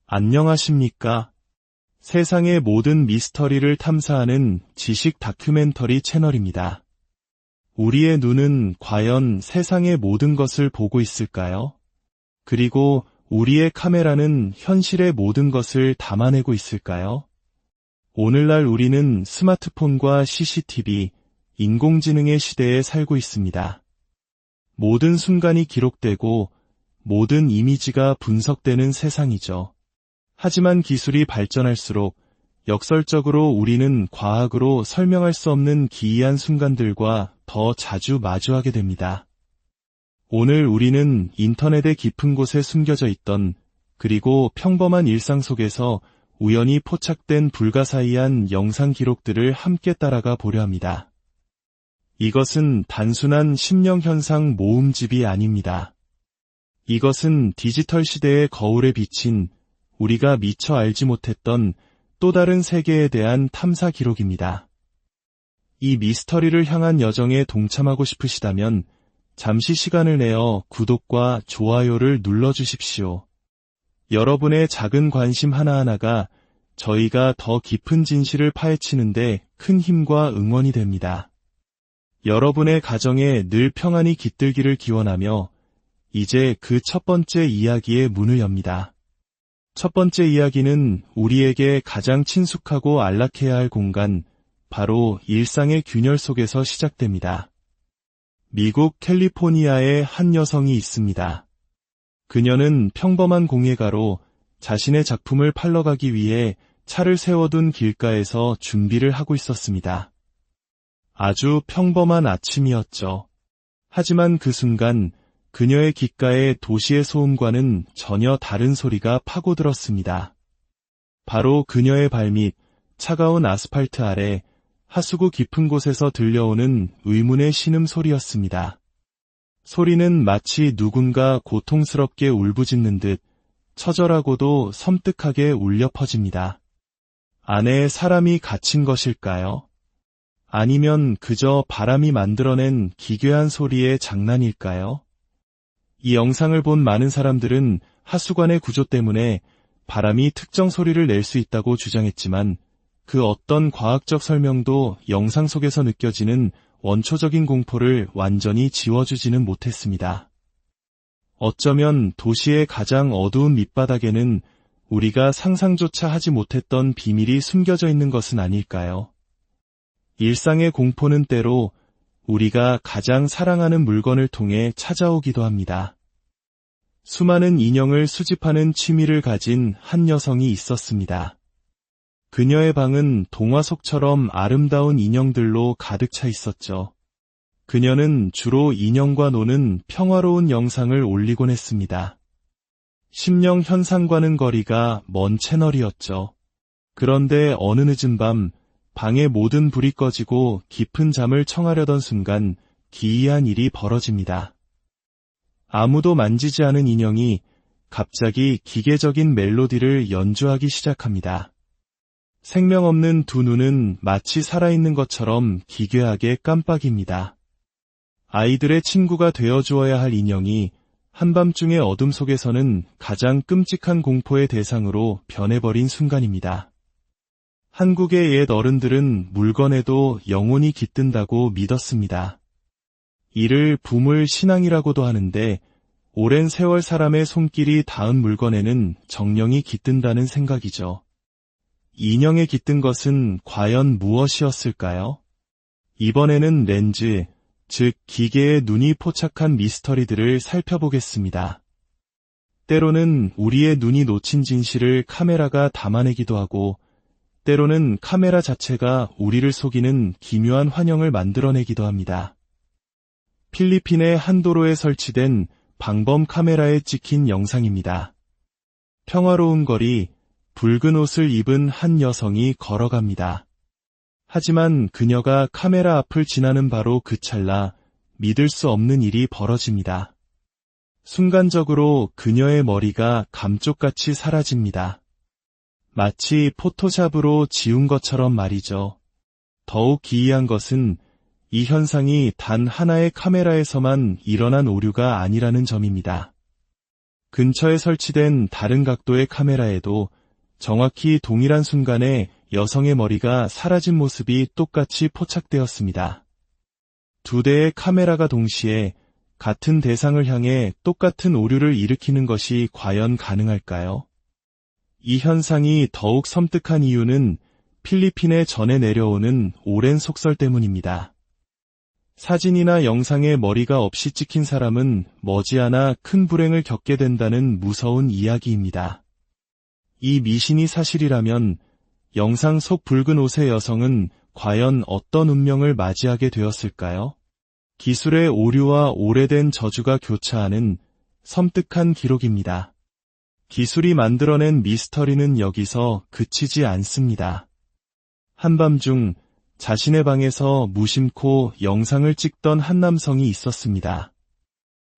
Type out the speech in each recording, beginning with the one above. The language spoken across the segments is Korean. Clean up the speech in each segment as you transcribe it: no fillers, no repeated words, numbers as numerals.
안녕하십니까? 세상의 모든 미스터리를 탐사하는 지식 다큐멘터리 채널입니다. 우리의 눈은 과연 세상의 모든 것을 보고 있을까요? 그리고 우리의 카메라는 현실의 모든 것을 담아내고 있을까요? 오늘날 우리는 스마트폰과 CCTV, 인공지능의 시대에 살고 있습니다. 모든 순간이 기록되고 모든 이미지가 분석되는 세상이죠. 하지만 기술이 발전할수록 역설적으로 우리는 과학으로 설명할 수 없는 기이한 순간들과 더 자주 마주하게 됩니다. 오늘 우리는 인터넷의 깊은 곳에 숨겨져 있던 그리고 평범한 일상 속에서 우연히 포착된 불가사의한 영상 기록들을 함께 따라가 보려 합니다. 이것은 단순한 심령현상 모음집이 아닙니다. 이것은 디지털 시대의 거울에 비친 우리가 미처 알지 못했던 또 다른 세계에 대한 탐사 기록입니다. 이 미스터리를 향한 여정에 동참하고 싶으시다면 잠시 시간을 내어 구독과 좋아요를 눌러주십시오. 여러분의 작은 관심 하나하나가 저희가 더 깊은 진실을 파헤치는데 큰 힘과 응원이 됩니다. 여러분의 가정에 늘 평안이 깃들기를 기원하며 이제 그 첫 번째 이야기의 문을 엽니다. 첫 번째 이야기는 우리에게 가장 친숙하고 안락해야 할 공간, 바로 일상의 균열 속에서 시작됩니다. 미국 캘리포니아에 한 여성이 있습니다. 그녀는 평범한 공예가로 자신의 작품을 팔러 가기 위해 차를 세워둔 길가에서 준비를 하고 있었습니다. 아주 평범한 아침이었죠. 하지만 그 순간 그녀의 귓가에 도시의 소음과는 전혀 다른 소리가 파고들었습니다. 바로 그녀의 발밑, 차가운 아스팔트 아래 하수구 깊은 곳에서 들려오는 의문의 신음소리였습니다. 소리는 마치 누군가 고통스럽게 울부짖는 듯 처절하고도 섬뜩하게 울려 퍼집니다. 안에 사람이 갇힌 것일까요? 아니면 그저 바람이 만들어낸 기괴한 소리의 장난일까요? 이 영상을 본 많은 사람들은 하수관의 구조 때문에 바람이 특정 소리를 낼 수 있다고 주장했지만 그 어떤 과학적 설명도 영상 속에서 느껴지는 원초적인 공포를 완전히 지워주지는 못했습니다. 어쩌면 도시의 가장 어두운 밑바닥에는 우리가 상상조차 하지 못했던 비밀이 숨겨져 있는 것은 아닐까요? 일상의 공포는 때로 우리가 가장 사랑하는 물건을 통해 찾아오기도 합니다. 수많은 인형을 수집하는 취미를 가진 한 여성이 있었습니다. 그녀의 방은 동화 속처럼 아름다운 인형들로 가득 차 있었죠. 그녀는 주로 인형과 노는 평화로운 영상을 올리곤 했습니다. 심령 현상과는 거리가 먼 채널이었죠. 그런데 어느 늦은 밤 방의 모든 불이 꺼지고 깊은 잠을 청하려던 순간 기이한 일이 벌어집니다. 아무도 만지지 않은 인형이 갑자기 기계적인 멜로디를 연주하기 시작합니다. 생명 없는 두 눈은 마치 살아있는 것처럼 기괴하게 깜빡입니다. 아이들의 친구가 되어주어야 할 인형이 한밤중의 어둠 속에서는 가장 끔찍한 공포의 대상으로 변해버린 순간입니다. 한국의 옛 어른들은 물건에도 영혼이 깃든다고 믿었습니다. 이를 부물 신앙이라고도 하는데 오랜 세월 사람의 손길이 닿은 물건에는 정령이 깃든다는 생각이죠. 인형에 깃든 것은 과연 무엇이었을까요? 이번에는 렌즈, 즉 기계의 눈이 포착한 미스터리들을 살펴보겠습니다. 때로는 우리의 눈이 놓친 진실을 카메라가 담아내기도 하고 때로는 카메라 자체가 우리를 속이는 기묘한 환영을 만들어내기도 합니다. 필리핀의 한 도로에 설치된 방범 카메라에 찍힌 영상입니다. 평화로운 거리, 붉은 옷을 입은 한 여성이 걸어갑니다. 하지만 그녀가 카메라 앞을 지나는 바로 그 찰나 믿을 수 없는 일이 벌어집니다. 순간적으로 그녀의 머리가 감쪽같이 사라집니다. 마치 포토샵으로 지운 것처럼 말이죠. 더욱 기이한 것은 이 현상이 단 하나의 카메라에서만 일어난 오류가 아니라는 점입니다. 근처에 설치된 다른 각도의 카메라에도 정확히 동일한 순간에 여성의 머리가 사라진 모습이 똑같이 포착되었습니다. 두 대의 카메라가 동시에 같은 대상을 향해 똑같은 오류를 일으키는 것이 과연 가능할까요? 이 현상이 더욱 섬뜩한 이유는 필리핀에 전해 내려오는 오랜 속설 때문입니다. 사진이나 영상에 머리가 없이 찍힌 사람은 머지않아 큰 불행을 겪게 된다는 무서운 이야기입니다. 이 미신이 사실이라면 영상 속 붉은 옷의 여성은 과연 어떤 운명을 맞이하게 되었을까요? 기술의 오류와 오래된 저주가 교차하는 섬뜩한 기록입니다. 기술이 만들어낸 미스터리는 여기서 그치지 않습니다. 한밤중 자신의 방에서 무심코 영상을 찍던 한 남성이 있었습니다.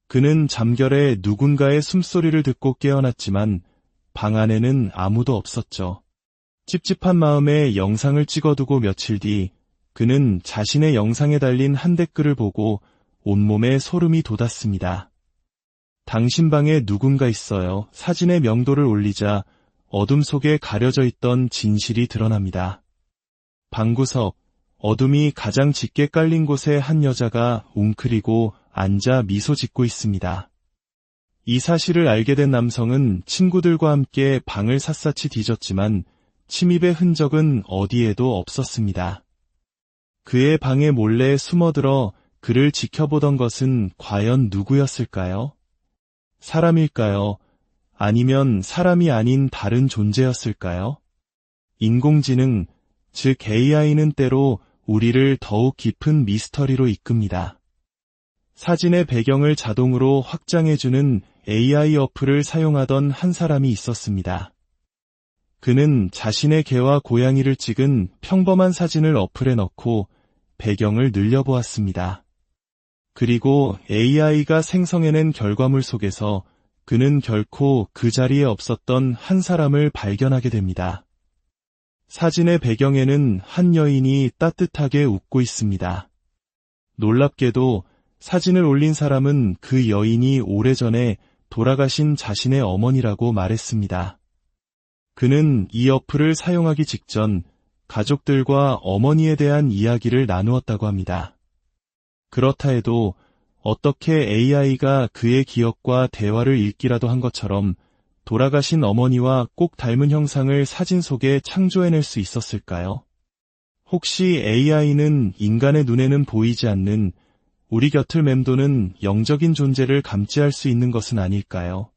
그는 잠결에 누군가의 숨소리를 듣고 깨어났지만 방 안에는 아무도 없었죠. 찝찝한 마음에 영상을 찍어두고 며칠 뒤 그는 자신의 영상에 달린 한 댓글을 보고 온몸에 소름이 돋았습니다. 당신 방에 누군가 있어요. 사진의 명도를 올리자 어둠 속에 가려져 있던 진실이 드러납니다. 방구석, 어둠이 가장 짙게 깔린 곳에 한 여자가 웅크리고 앉아 미소 짓고 있습니다. 이 사실을 알게 된 남성은 친구들과 함께 방을 샅샅이 뒤졌지만 침입의 흔적은 어디에도 없었습니다. 그의 방에 몰래 숨어들어 그를 지켜보던 것은 과연 누구였을까요? 사람일까요? 아니면 사람이 아닌 다른 존재였을까요? 인공지능, 즉 AI는 때로 우리를 더욱 깊은 미스터리로 이끕니다. 사진의 배경을 자동으로 확장해주는 AI 어플을 사용하던 한 사람이 있었습니다. 그는 자신의 개와 고양이를 찍은 평범한 사진을 어플에 넣고 배경을 늘려보았습니다. 그리고 AI가 생성해낸 결과물 속에서 그는 결코 그 자리에 없었던 한 사람을 발견하게 됩니다. 사진의 배경에는 한 여인이 따뜻하게 웃고 있습니다. 놀랍게도 사진을 올린 사람은 그 여인이 오래전에 돌아가신 자신의 어머니라고 말했습니다. 그는 이 어플을 사용하기 직전 가족들과 어머니에 대한 이야기를 나누었다고 합니다. 그렇다 해도 어떻게 AI가 그의 기억과 대화를 읽기라도 한 것처럼 돌아가신 어머니와 꼭 닮은 형상을 사진 속에 창조해낼 수 있었을까요? 혹시 AI는 인간의 눈에는 보이지 않는 우리 곁을 맴도는 영적인 존재를 감지할 수 있는 것은 아닐까요?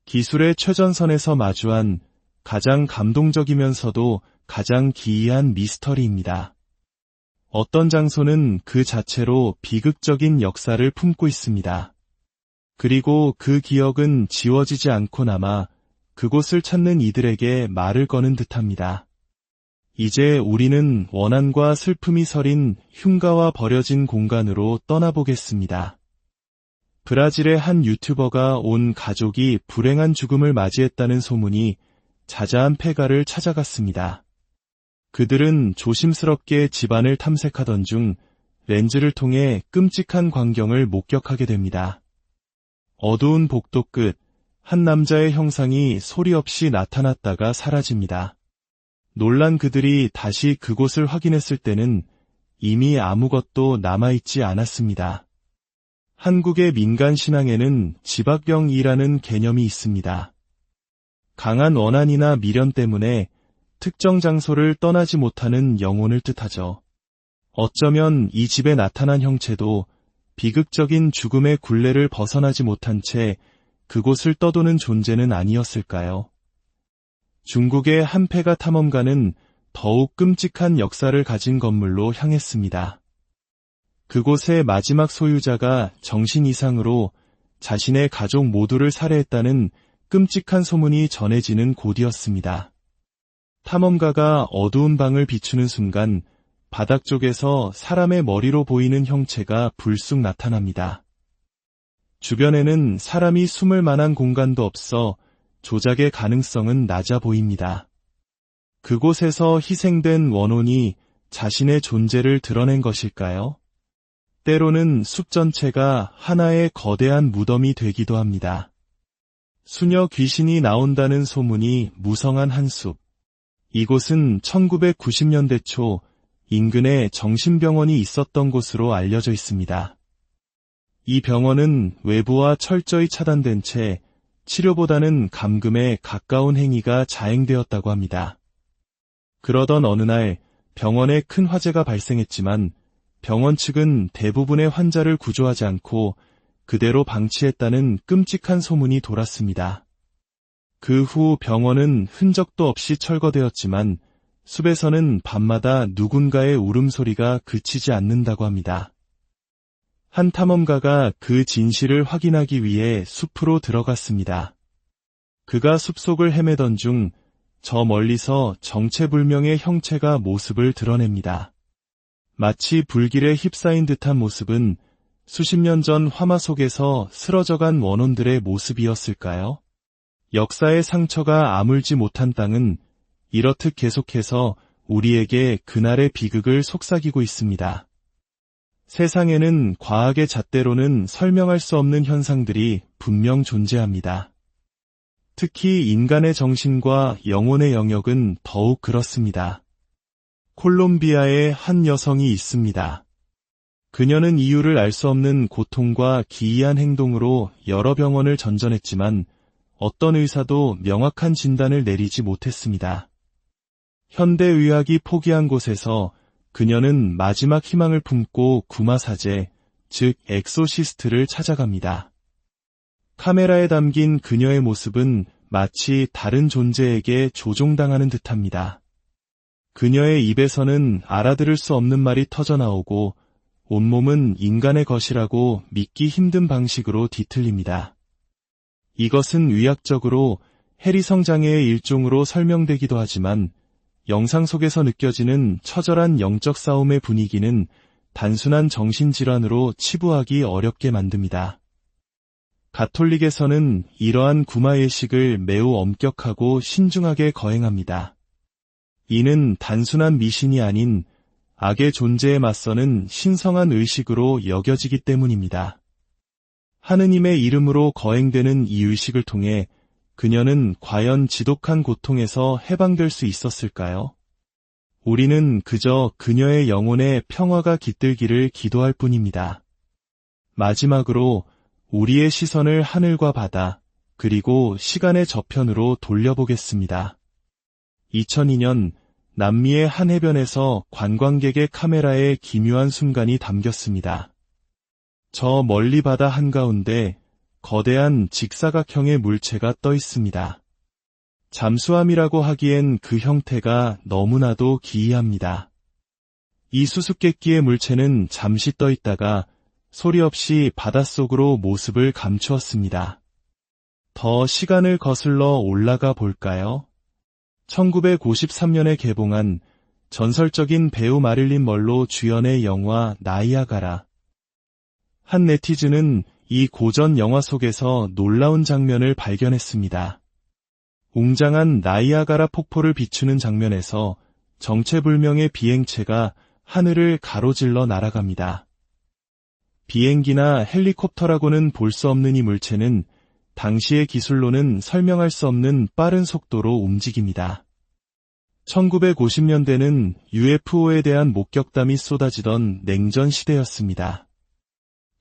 기술의 최전선에서 마주한 가장 감동적이면서도 가장 기이한 미스터리입니다. 어떤 장소는 그 자체로 비극적인 역사를 품고 있습니다. 그리고 그 기억은 지워지지 않고 남아 그곳을 찾는 이들에게 말을 거는 듯합니다. 이제 우리는 원한과 슬픔이 서린 흉가와 버려진 공간으로 떠나보겠습니다. 브라질의 한 유튜버가 온 가족이 불행한 죽음을 맞이했다는 소문이 자자한 폐가를 찾아갔습니다. 그들은 조심스럽게 집안을 탐색하던 중 렌즈를 통해 끔찍한 광경을 목격하게 됩니다. 어두운 복도 끝, 한 남자의 형상이 소리 없이 나타났다가 사라집니다. 놀란 그들이 다시 그곳을 확인했을 때는 이미 아무것도 남아있지 않았습니다. 한국의 민간 신앙에는 지박병이라는 개념이 있습니다. 강한 원한이나 미련 때문에 특정 장소를 떠나지 못하는 영혼을 뜻하죠. 어쩌면 이 집에 나타난 형체도 비극적인 죽음의 굴레를 벗어나지 못한 채 그곳을 떠도는 존재는 아니었을까요? 중국의 한 폐가 탐험가는 더욱 끔찍한 역사를 가진 건물로 향했습니다. 그곳의 마지막 소유자가 정신 이상으로 자신의 가족 모두를 살해했다는 끔찍한 소문이 전해지는 곳이었습니다. 탐험가가 어두운 방을 비추는 순간 바닥 쪽에서 사람의 머리로 보이는 형체가 불쑥 나타납니다. 주변에는 사람이 숨을 만한 공간도 없어 조작의 가능성은 낮아 보입니다. 그곳에서 희생된 원혼이 자신의 존재를 드러낸 것일까요? 때로는 숲 전체가 하나의 거대한 무덤이 되기도 합니다. 수녀 귀신이 나온다는 소문이 무성한 한 숲. 이곳은 1990년대 초 인근에 정신병원이 있었던 곳으로 알려져 있습니다. 이 병원은 외부와 철저히 차단된 채 치료보다는 감금에 가까운 행위가 자행되었다고 합니다. 그러던 어느 날 병원에 큰 화재가 발생했지만 병원 측은 대부분의 환자를 구조하지 않고 그대로 방치했다는 끔찍한 소문이 돌았습니다. 그 후 병원은 흔적도 없이 철거되었지만 숲에서는 밤마다 누군가의 울음소리가 그치지 않는다고 합니다. 한 탐험가가 그 진실을 확인하기 위해 숲으로 들어갔습니다. 그가 숲속을 헤매던 중 저 멀리서 정체불명의 형체가 모습을 드러냅니다. 마치 불길에 휩싸인 듯한 모습은 수십 년 전 화마 속에서 쓰러져간 원혼들의 모습이었을까요? 역사의 상처가 아물지 못한 땅은 이렇듯 계속해서 우리에게 그날의 비극을 속삭이고 있습니다. 세상에는 과학의 잣대로는 설명할 수 없는 현상들이 분명 존재합니다. 특히 인간의 정신과 영혼의 영역은 더욱 그렇습니다. 콜롬비아에 한 여성이 있습니다. 그녀는 이유를 알 수 없는 고통과 기이한 행동으로 여러 병원을 전전했지만 어떤 의사도 명확한 진단을 내리지 못했습니다. 현대의학이 포기한 곳에서 그녀는 마지막 희망을 품고 구마사제, 즉 엑소시스트를 찾아갑니다. 카메라에 담긴 그녀의 모습은 마치 다른 존재에게 조종당하는 듯합니다. 그녀의 입에서는 알아들을 수 없는 말이 터져나오고 온몸은 인간의 것이라고 믿기 힘든 방식으로 뒤틀립니다. 이것은 의학적으로 해리성 장애의 일종으로 설명되기도 하지만 영상 속에서 느껴지는 처절한 영적 싸움의 분위기는 단순한 정신질환으로 치부하기 어렵게 만듭니다. 가톨릭에서는 이러한 구마예식을 매우 엄격하고 신중하게 거행합니다. 이는 단순한 미신이 아닌 악의 존재에 맞서는 신성한 의식으로 여겨지기 때문입니다. 하느님의 이름으로 거행되는 이 의식을 통해 그녀는 과연 지독한 고통에서 해방될 수 있었을까요? 우리는 그저 그녀의 영혼에 평화가 깃들기를 기도할 뿐입니다. 마지막으로 우리의 시선을 하늘과 바다, 그리고 시간의 저편으로 돌려보겠습니다. 2002년 남미의 한 해변에서 관광객의 카메라에 기묘한 순간이 담겼습니다. 저 멀리 바다 한가운데 거대한 직사각형의 물체가 떠 있습니다. 잠수함이라고 하기엔 그 형태가 너무나도 기이합니다. 이 수수께끼의 물체는 잠시 떠 있다가 소리 없이 바닷속으로 모습을 감추었습니다. 더 시간을 거슬러 올라가 볼까요? 1953년에 개봉한 전설적인 배우 마릴린 먼로 주연의 영화 나이아가라. 한 네티즌은 이 고전 영화 속에서 놀라운 장면을 발견했습니다. 웅장한 나이아가라 폭포를 비추는 장면에서 정체불명의 비행체가 하늘을 가로질러 날아갑니다. 비행기나 헬리콥터라고는 볼 수 없는 이 물체는 당시의 기술로는 설명할 수 없는 빠른 속도로 움직입니다. 1950년대는 UFO에 대한 목격담이 쏟아지던 냉전 시대였습니다.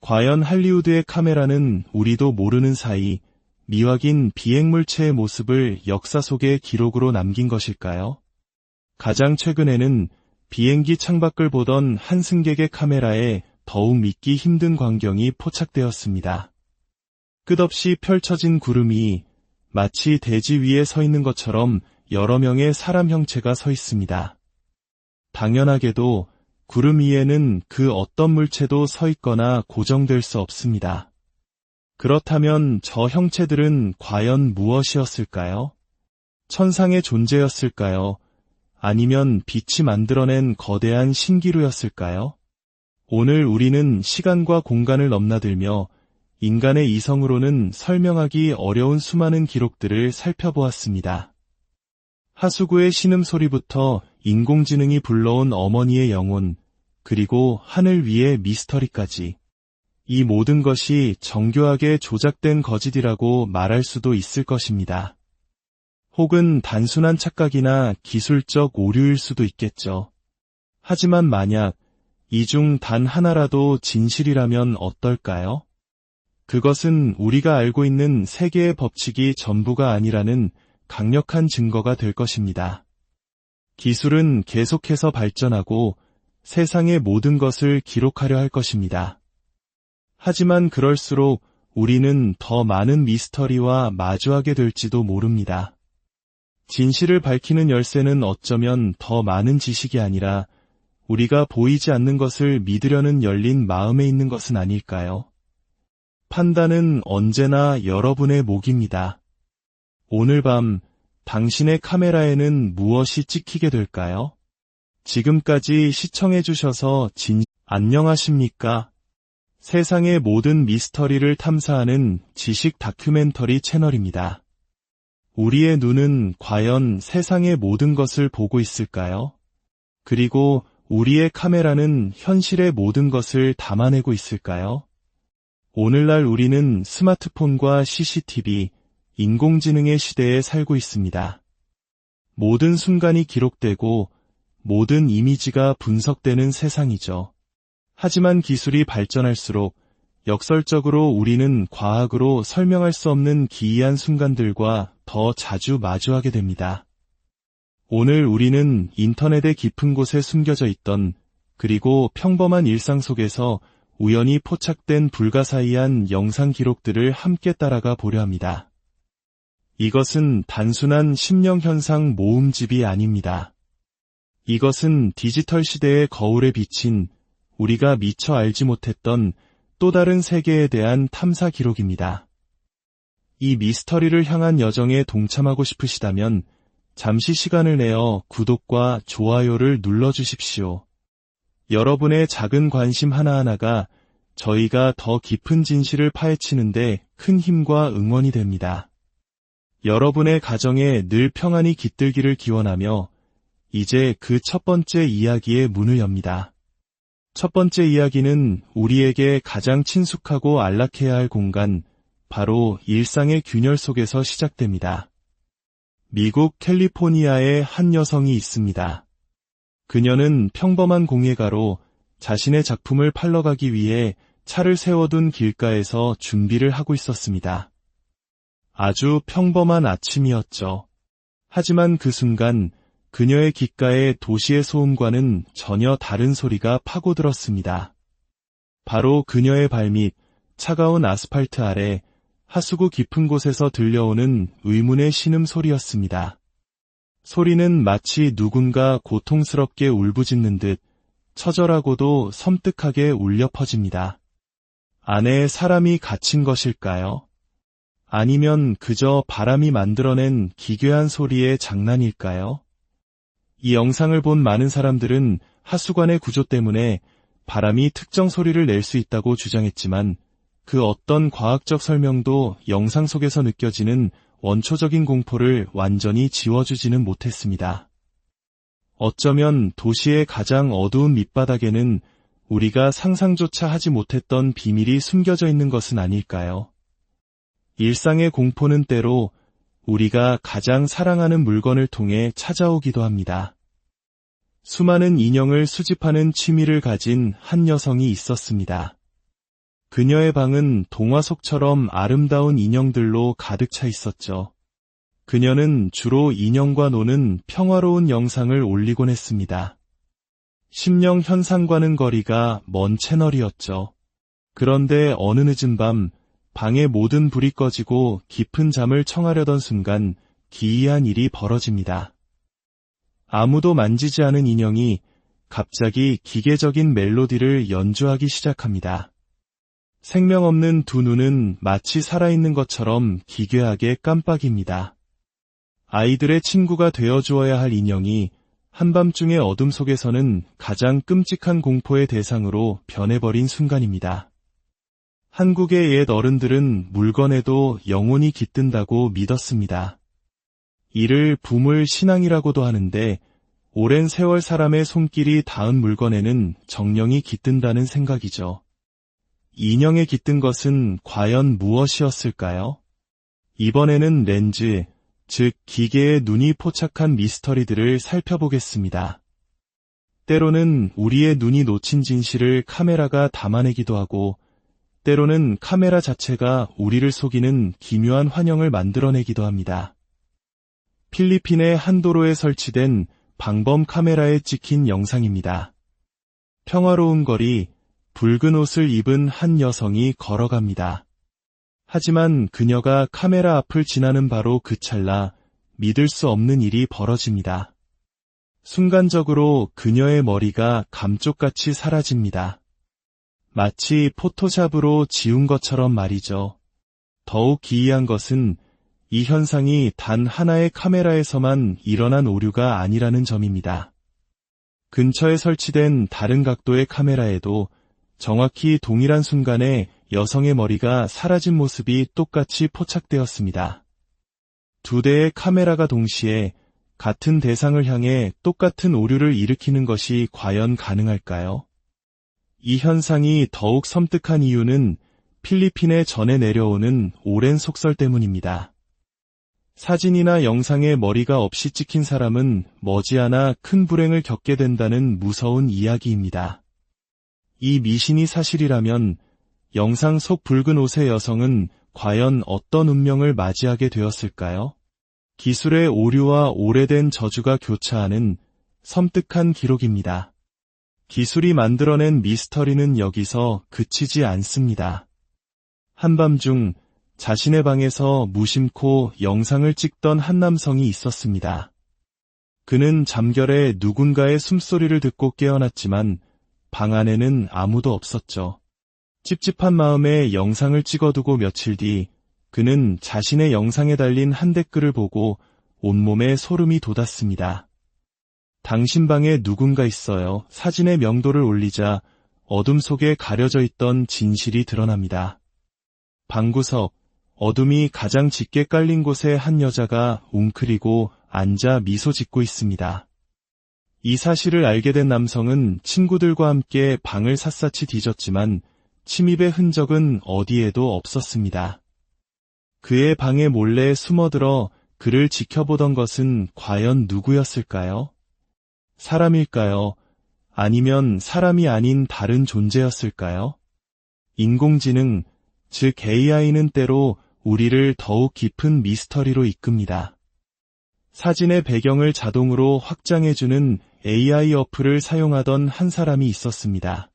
과연 할리우드의 카메라는 우리도 모르는 사이 미확인 비행물체의 모습을 역사 속의 기록으로 남긴 것일까요? 가장 최근에는 비행기 창밖을 보던 한 승객의 카메라에 더욱 믿기 힘든 광경이 포착되었습니다. 끝없이 펼쳐진 구름이 마치 대지 위에 서 있는 것처럼 여러 명의 사람 형체가 서 있습니다. 당연하게도 구름 위에는 그 어떤 물체도 서 있거나 고정될 수 없습니다. 그렇다면 저 형체들은 과연 무엇이었을까요? 천상의 존재였을까요? 아니면 빛이 만들어낸 거대한 신기루였을까요? 오늘 우리는 시간과 공간을 넘나들며 인간의 이성으로는 설명하기 어려운 수많은 기록들을 살펴보았습니다. 하수구의 신음소리부터 인공지능이 불러온 어머니의 영혼, 그리고 하늘 위의 미스터리까지. 이 모든 것이 정교하게 조작된 거짓이라고 말할 수도 있을 것입니다. 혹은 단순한 착각이나 기술적 오류일 수도 있겠죠. 하지만 만약 이 중 단 하나라도 진실이라면 어떨까요? 그것은 우리가 알고 있는 세계의 법칙이 전부가 아니라는 강력한 증거가 될 것입니다. 기술은 계속해서 발전하고 세상의 모든 것을 기록하려 할 것입니다. 하지만 그럴수록 우리는 더 많은 미스터리와 마주하게 될지도 모릅니다. 진실을 밝히는 열쇠는 어쩌면 더 많은 지식이 아니라 우리가 보이지 않는 것을 믿으려는 열린 마음에 있는 것은 아닐까요? 판단은 언제나 여러분의 몫입니다. 오늘 밤 당신의 카메라에는 무엇이 찍히게 될까요? 지금까지 시청해주셔서 안녕하십니까? 세상의 모든 미스터리를 탐사하는 지식 다큐멘터리 채널입니다. 우리의 눈은 과연 세상의 모든 것을 보고 있을까요? 그리고 우리의 카메라는 현실의 모든 것을 담아내고 있을까요? 오늘날 우리는 스마트폰과 CCTV, 인공지능의 시대에 살고 있습니다. 모든 순간이 기록되고 모든 이미지가 분석되는 세상이죠. 하지만 기술이 발전할수록 역설적으로 우리는 과학으로 설명할 수 없는 기이한 순간들과 더 자주 마주하게 됩니다. 오늘 우리는 인터넷의 깊은 곳에 숨겨져 있던 그리고 평범한 일상 속에서 우연히 포착된 불가사의한 영상 기록들을 함께 따라가 보려 합니다. 이것은 단순한 심령현상 모음집이 아닙니다. 이것은 디지털 시대의 거울에 비친 우리가 미처 알지 못했던 또 다른 세계에 대한 탐사 기록입니다. 이 미스터리를 향한 여정에 동참하고 싶으시다면 잠시 시간을 내어 구독과 좋아요를 눌러주십시오. 여러분의 작은 관심 하나하나가 저희가 더 깊은 진실을 파헤치는데 큰 힘과 응원이 됩니다. 여러분의 가정에 늘 평안이 깃들기를 기원하며 이제 그 첫 번째 이야기의 문을 엽니다. 첫 번째 이야기는 우리에게 가장 친숙하고 안락해야 할 공간, 바로 일상의 균열 속에서 시작됩니다. 미국 캘리포니아에 한 여성이 있습니다. 그녀는 평범한 공예가로 자신의 작품을 팔러 가기 위해 차를 세워둔 길가에서 준비를 하고 있었습니다. 아주 평범한 아침이었죠. 하지만 그 순간 그녀의 귓가에 도시의 소음과는 전혀 다른 소리가 파고들었습니다. 바로 그녀의 발밑, 차가운 아스팔트 아래 하수구 깊은 곳에서 들려오는 의문의 신음소리였습니다. 소리는 마치 누군가 고통스럽게 울부짖는 듯 처절하고도 섬뜩하게 울려 퍼집니다. 안에 사람이 갇힌 것일까요? 아니면 그저 바람이 만들어낸 기괴한 소리의 장난일까요? 이 영상을 본 많은 사람들은 하수관의 구조 때문에 바람이 특정 소리를 낼 수 있다고 주장했지만 그 어떤 과학적 설명도 영상 속에서 느껴지는 원초적인 공포를 완전히 지워주지는 못했습니다. 어쩌면 도시의 가장 어두운 밑바닥에는 우리가 상상조차 하지 못했던 비밀이 숨겨져 있는 것은 아닐까요? 일상의 공포는 때로 우리가 가장 사랑하는 물건을 통해 찾아오기도 합니다. 수많은 인형을 수집하는 취미를 가진 한 여성이 있었습니다. 그녀의 방은 동화 속처럼 아름다운 인형들로 가득 차 있었죠. 그녀는 주로 인형과 노는 평화로운 영상을 올리곤 했습니다. 심령 현상과는 거리가 먼 채널이었죠. 그런데 어느 늦은 밤 방의 모든 불이 꺼지고 깊은 잠을 청하려던 순간 기이한 일이 벌어집니다. 아무도 만지지 않은 인형이 갑자기 기계적인 멜로디를 연주하기 시작합니다. 생명 없는 두 눈은 마치 살아있는 것처럼 기괴하게 깜빡입니다. 아이들의 친구가 되어주어야 할 인형이 한밤중의 어둠 속에서는 가장 끔찍한 공포의 대상으로 변해버린 순간입니다. 한국의 옛 어른들은 물건에도 영혼이 깃든다고 믿었습니다. 이를 부물 신앙이라고도 하는데 오랜 세월 사람의 손길이 닿은 물건에는 정령이 깃든다는 생각이죠. 인형에 깃든 것은 과연 무엇이었을까요? 이번에는 렌즈, 즉 기계의 눈이 포착한 미스터리들을 살펴보겠습니다. 때로는 우리의 눈이 놓친 진실을 카메라가 담아내기도 하고, 때로는 카메라 자체가 우리를 속이는 기묘한 환영을 만들어내기도 합니다. 필리핀의 한 도로에 설치된 방범 카메라에 찍힌 영상입니다. 평화로운 거리, 붉은 옷을 입은 한 여성이 걸어갑니다. 하지만 그녀가 카메라 앞을 지나는 바로 그 찰나 믿을 수 없는 일이 벌어집니다. 순간적으로 그녀의 머리가 감쪽같이 사라집니다. 마치 포토샵으로 지운 것처럼 말이죠. 더욱 기이한 것은 이 현상이 단 하나의 카메라에서만 일어난 오류가 아니라는 점입니다. 근처에 설치된 다른 각도의 카메라에도 정확히 동일한 순간에 여성의 머리가 사라진 모습이 똑같이 포착되었습니다. 두 대의 카메라가 동시에 같은 대상을 향해 똑같은 오류를 일으키는 것이 과연 가능할까요? 이 현상이 더욱 섬뜩한 이유는 필리핀에 전해 내려오는 오랜 속설 때문입니다. 사진이나 영상에 머리가 없이 찍힌 사람은 머지않아 큰 불행을 겪게 된다는 무서운 이야기입니다. 이 미신이 사실이라면 영상 속 붉은 옷의 여성은 과연 어떤 운명을 맞이하게 되었을까요? 기술의 오류와 오래된 저주가 교차하는 섬뜩한 기록입니다. 기술이 만들어낸 미스터리는 여기서 그치지 않습니다. 한밤중 자신의 방에서 무심코 영상을 찍던 한 남성이 있었습니다. 그는 잠결에 누군가의 숨소리를 듣고 깨어났지만 방 안에는 아무도 없었죠. 찝찝한 마음에 영상을 찍어두고 며칠 뒤 그는 자신의 영상에 달린 한 댓글을 보고 온몸에 소름이 돋았습니다. 당신 방에 누군가 있어요. 사진의 명도를 올리자 어둠 속에 가려져 있던 진실이 드러납니다. 방구석, 어둠이 가장 짙게 깔린 곳에 한 여자가 웅크리고 앉아 미소 짓고 있습니다. 이 사실을 알게 된 남성은 친구들과 함께 방을 샅샅이 뒤졌지만 침입의 흔적은 어디에도 없었습니다. 그의 방에 몰래 숨어들어 그를 지켜보던 것은 과연 누구였을까요? 사람일까요? 아니면 사람이 아닌 다른 존재였을까요? 인공지능, 즉 AI는 때로 우리를 더욱 깊은 미스터리로 이끕니다. 사진의 배경을 자동으로 확장해주는 AI 어플을 사용하던 한 사람이 있었습니다.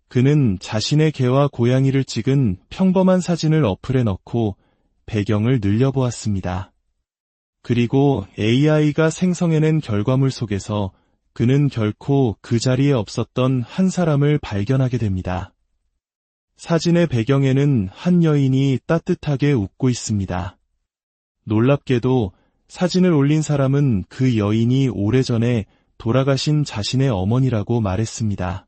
그는 자신의 개와 고양이를 찍은 평범한 사진을 어플에 넣고 배경을 늘려보았습니다. 그리고 AI가 생성해낸 결과물 속에서 그는 결코 그 자리에 없었던 한 사람을 발견하게 됩니다. 사진의 배경에는 한 여인이 따뜻하게 웃고 있습니다. 놀랍게도 사진을 올린 사람은 그 여인이 오래전에 돌아가신 자신의 어머니라고 말했습니다.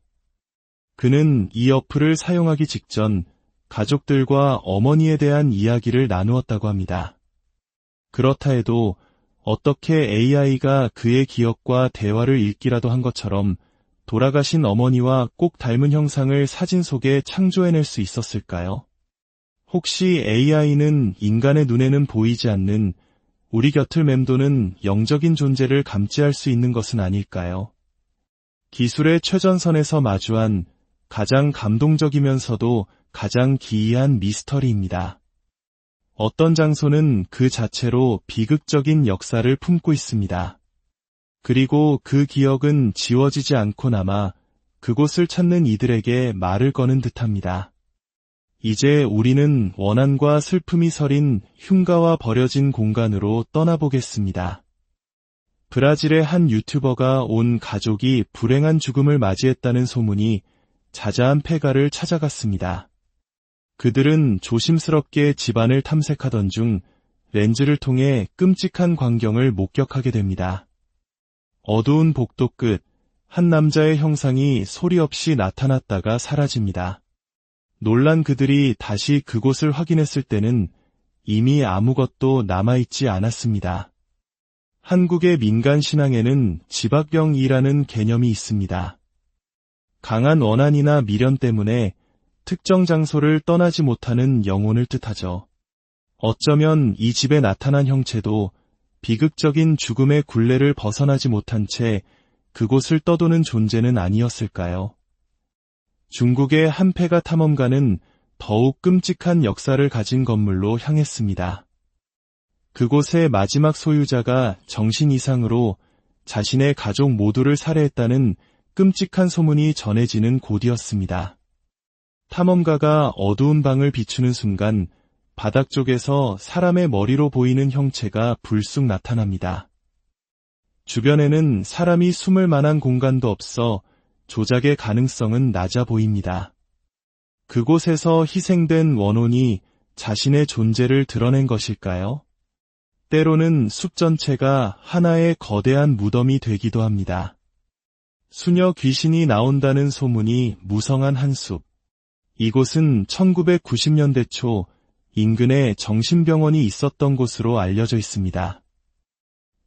그는 이 어플을 사용하기 직전 가족들과 어머니에 대한 이야기를 나누었다고 합니다. 그렇다 해도 어떻게 AI가 그의 기억과 대화를 읽기라도 한 것처럼 돌아가신 어머니와 꼭 닮은 형상을 사진 속에 창조해낼 수 있었을까요? 혹시 AI는 인간의 눈에는 보이지 않는 우리 곁을 맴도는 영적인 존재를 감지할 수 있는 것은 아닐까요? 기술의 최전선에서 마주한 가장 감동적이면서도 가장 기이한 미스터리입니다. 어떤 장소는 그 자체로 비극적인 역사를 품고 있습니다. 그리고 그 기억은 지워지지 않고 남아 그곳을 찾는 이들에게 말을 거는 듯합니다. 이제 우리는 원한과 슬픔이 서린 흉가와 버려진 공간으로 떠나보겠습니다. 브라질의 한 유튜버가 온 가족이 불행한 죽음을 맞이했다는 소문이 자자한 폐가를 찾아갔습니다. 그들은 조심스럽게 집안을 탐색하던 중 렌즈를 통해 끔찍한 광경을 목격하게 됩니다. 어두운 복도 끝, 한 남자의 형상이 소리 없이 나타났다가 사라집니다. 놀란 그들이 다시 그곳을 확인했을 때는 이미 아무것도 남아있지 않았습니다. 한국의 민간 신앙에는 지박병이라는 개념이 있습니다. 강한 원한이나 미련 때문에 특정 장소를 떠나지 못하는 영혼을 뜻하죠. 어쩌면 이 집에 나타난 형체도 비극적인 죽음의 굴레를 벗어나지 못한 채 그곳을 떠도는 존재는 아니었을까요? 중국의 한 폐가 탐험가는 더욱 끔찍한 역사를 가진 건물로 향했습니다. 그곳의 마지막 소유자가 정신 이상으로 자신의 가족 모두를 살해했다는 끔찍한 소문이 전해지는 곳이었습니다. 탐험가가 어두운 방을 비추는 순간 바닥 쪽에서 사람의 머리로 보이는 형체가 불쑥 나타납니다. 주변에는 사람이 숨을 만한 공간도 없어 조작의 가능성은 낮아 보입니다. 그곳에서 희생된 원혼이 자신의 존재를 드러낸 것일까요? 때로는 숲 전체가 하나의 거대한 무덤이 되기도 합니다. 수녀 귀신이 나온다는 소문이 무성한 한 숲. 이곳은 1990년대 초 인근에 정신병원이 있었던 곳으로 알려져 있습니다.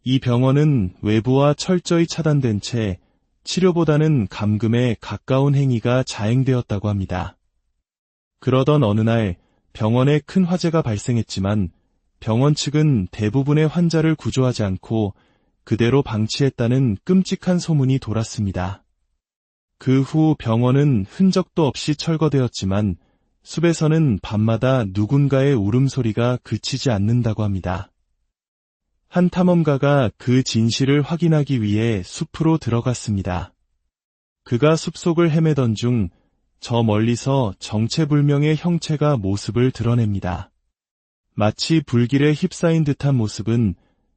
이 병원은 외부와 철저히 차단된 채 치료보다는 감금에 가까운 행위가 자행되었다고 합니다. 그러던 어느 날 병원에 큰 화재가 발생했지만 병원 측은 대부분의 환자를 구조하지 않고 그대로 방치했다는 끔찍한 소문이 돌았습니다. 그 후 병원은 흔적도 없이 철거되었지만 숲에서는 밤마다 누군가의 울음소리가 그치지 않는다고 합니다. 한 탐험가가 그 진실을 확인하기 위해 숲으로 들어갔습니다. 그가 숲속을 헤매던 중 저 멀리서 정체불명의 형체가 모습을 드러냅니다. 마치 불길에 휩싸인 듯한 모습은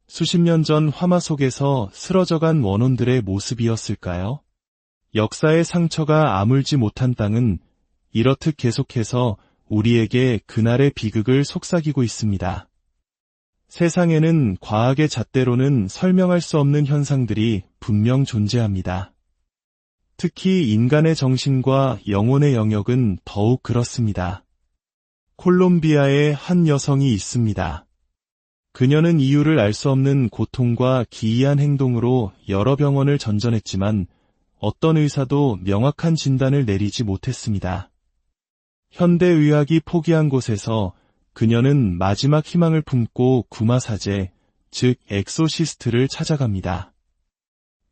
수십 년 전 화마 속에서 쓰러져간 원혼들의 모습이었을까요? 역사의 상처가 아물지 못한 땅은 이렇듯 계속해서 우리에게 그날의 비극을 속삭이고 있습니다. 세상에는 과학의 잣대로는 설명할 수 없는 현상들이 분명 존재합니다. 특히 인간의 정신과 영혼의 영역은 더욱 그렇습니다. 콜롬비아에 한 여성이 있습니다. 그녀는 이유를 알 수 없는 고통과 기이한 행동으로 여러 병원을 전전했지만 어떤 의사도 명확한 진단을 내리지 못했습니다. 현대의학이 포기한 곳에서 그녀는 마지막 희망을 품고 구마사제, 즉 엑소시스트를 찾아갑니다.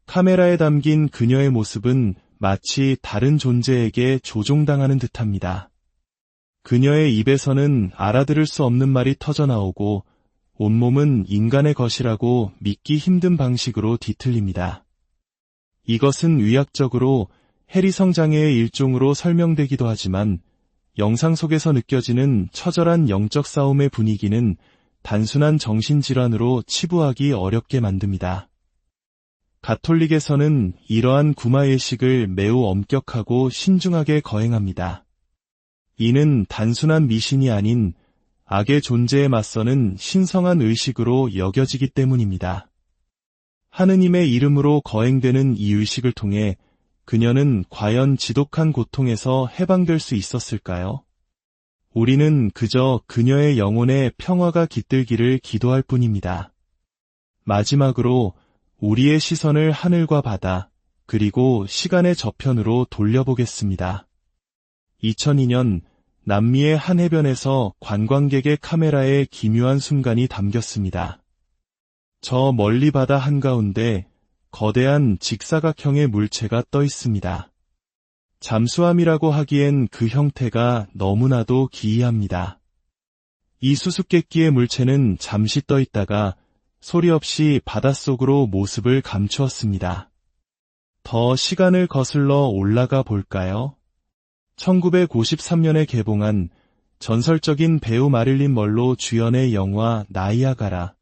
카메라에 담긴 그녀의 모습은 마치 다른 존재에게 조종당하는 듯합니다. 그녀의 입에서는 알아들을 수 없는 말이 터져나오고 온몸은 인간의 것이라고 믿기 힘든 방식으로 뒤틀립니다. 이것은 의학적으로 해리성 장애의 일종으로 설명되기도 하지만 영상 속에서 느껴지는 처절한 영적 싸움의 분위기는 단순한 정신질환으로 치부하기 어렵게 만듭니다. 가톨릭에서는 이러한 구마예식을 매우 엄격하고 신중하게 거행합니다. 이는 단순한 미신이 아닌 악의 존재에 맞서는 신성한 의식으로 여겨지기 때문입니다. 하느님의 이름으로 거행되는 이 의식을 통해 그녀는 과연 지독한 고통에서 해방될 수 있었을까요? 우리는 그저 그녀의 영혼에 평화가 깃들기를 기도할 뿐입니다. 마지막으로 우리의 시선을 하늘과 바다, 그리고 시간의 저편으로 돌려보겠습니다. 2002년 남미의 한 해변에서 관광객의 카메라에 기묘한 순간이 담겼습니다. 저 멀리 바다 한가운데 거대한 직사각형의 물체가 떠 있습니다. 잠수함이라고 하기엔 그 형태가 너무나도 기이합니다. 이 수수께끼의 물체는 잠시 떠 있다가 소리 없이 바닷속으로 모습을 감추었습니다. 더 시간을 거슬러 올라가 볼까요? 1953년에 개봉한 전설적인 배우 마릴린 먼로 주연의 영화 나이아가라.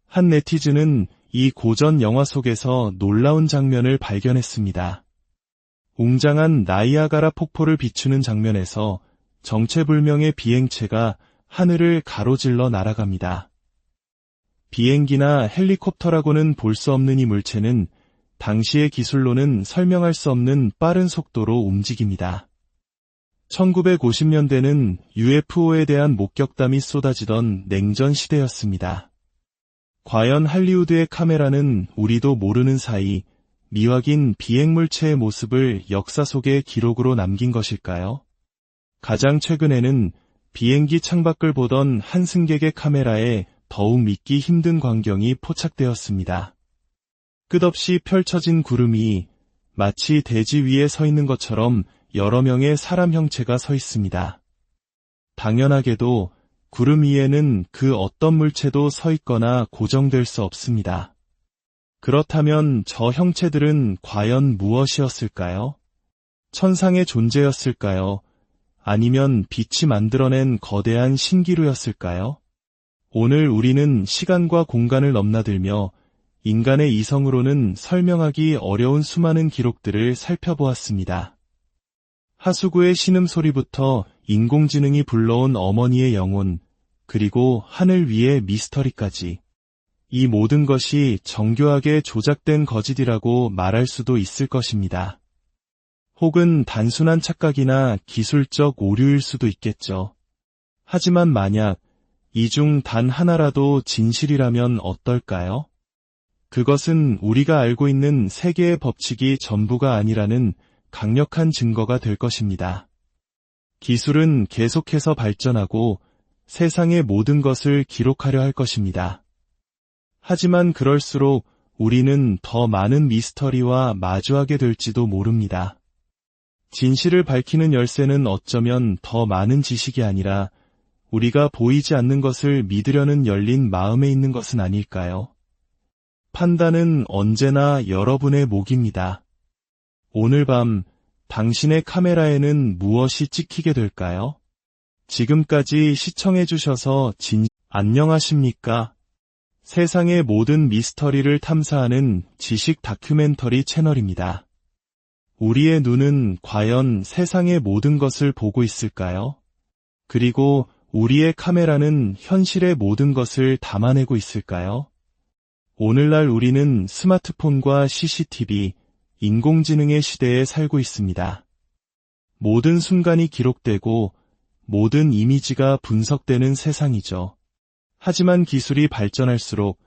한 네티즌은 이 고전 영화 속에서 놀라운 장면을 발견했습니다. 웅장한 나이아가라 폭포를 비추는 장면에서 정체불명의 비행체가 하늘을 가로질러 날아갑니다. 비행기나 헬리콥터라고는 볼 수 없는 이 물체는 당시의 기술로는 설명할 수 없는 빠른 속도로 움직입니다. 1950년대는 UFO에 대한 목격담이 쏟아지던 냉전 시대였습니다. 과연 할리우드의 카메라는 우리도 모르는 사이 미확인 비행물체의 모습을 역사 속의 기록으로 남긴 것일까요? 가장 최근에는 비행기 창밖을 보던 한 승객의 카메라에 더욱 믿기 힘든 광경이 포착되었습니다. 끝없이 펼쳐진 구름이 마치 대지 위에 서 있는 것처럼 여러 명의 사람 형체가 서 있습니다. 당연하게도 구름 위에는 그 어떤 물체도 서 있거나 고정될 수 없습니다. 그렇다면 저 형체들은 과연 무엇이었을까요? 천상의 존재였을까요? 아니면 빛이 만들어낸 거대한 신기루였을까요? 오늘 우리는 시간과 공간을 넘나들며 인간의 이성으로는 설명하기 어려운 수많은 기록들을 살펴보았습니다. 하수구의 신음소리부터 인공지능이 불러온 어머니의 영혼, 그리고 하늘 위의 미스터리까지. 이 모든 것이 정교하게 조작된 거짓이라고 말할 수도 있을 것입니다. 혹은 단순한 착각이나 기술적 오류일 수도 있겠죠. 하지만 만약 이 중 단 하나라도 진실이라면 어떨까요? 그것은 우리가 알고 있는 세계의 법칙이 전부가 아니라는 강력한 증거가 될 것입니다. 기술은 계속해서 발전하고 세상의 모든 것을 기록하려 할 것입니다. 하지만 그럴수록 우리는 더 많은 미스터리와 마주하게 될지도 모릅니다. 진실을 밝히는 열쇠는 어쩌면 더 많은 지식이 아니라 우리가 보이지 않는 것을 믿으려는 열린 마음에 있는 것은 아닐까요? 판단은 언제나 여러분의 몫입니다. 오늘 밤 당신의 카메라에는 무엇이 찍히게 될까요? 지금까지 시청해주셔서 안녕하십니까? 세상의 모든 미스터리를 탐사하는 지식 다큐멘터리 채널입니다. 우리의 눈은 과연 세상의 모든 것을 보고 있을까요? 그리고 우리의 카메라는 현실의 모든 것을 담아내고 있을까요? 오늘날 우리는 스마트폰과 CCTV, 인공지능의 시대에 살고 있습니다. 모든 순간이 기록되고 모든 이미지가 분석되는 세상이죠. 하지만 기술이 발전할수록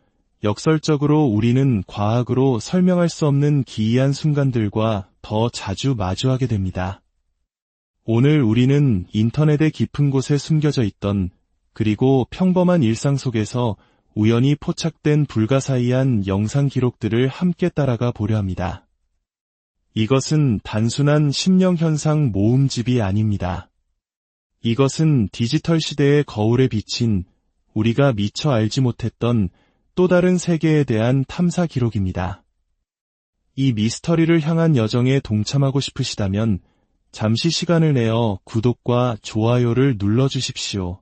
역설적으로 우리는 과학으로 설명할 수 없는 기이한 순간들과 더 자주 마주하게 됩니다. 오늘 우리는 인터넷의 깊은 곳에 숨겨져 있던 그리고 평범한 일상 속에서 우연히 포착된 불가사의한 영상 기록들을 함께 따라가 보려 합니다. 이것은 단순한 심령현상 모음집이 아닙니다. 이것은 디지털 시대의 거울에 비친 우리가 미처 알지 못했던 또 다른 세계에 대한 탐사 기록입니다. 이 미스터리를 향한 여정에 동참하고 싶으시다면 잠시 시간을 내어 구독과 좋아요를 눌러주십시오.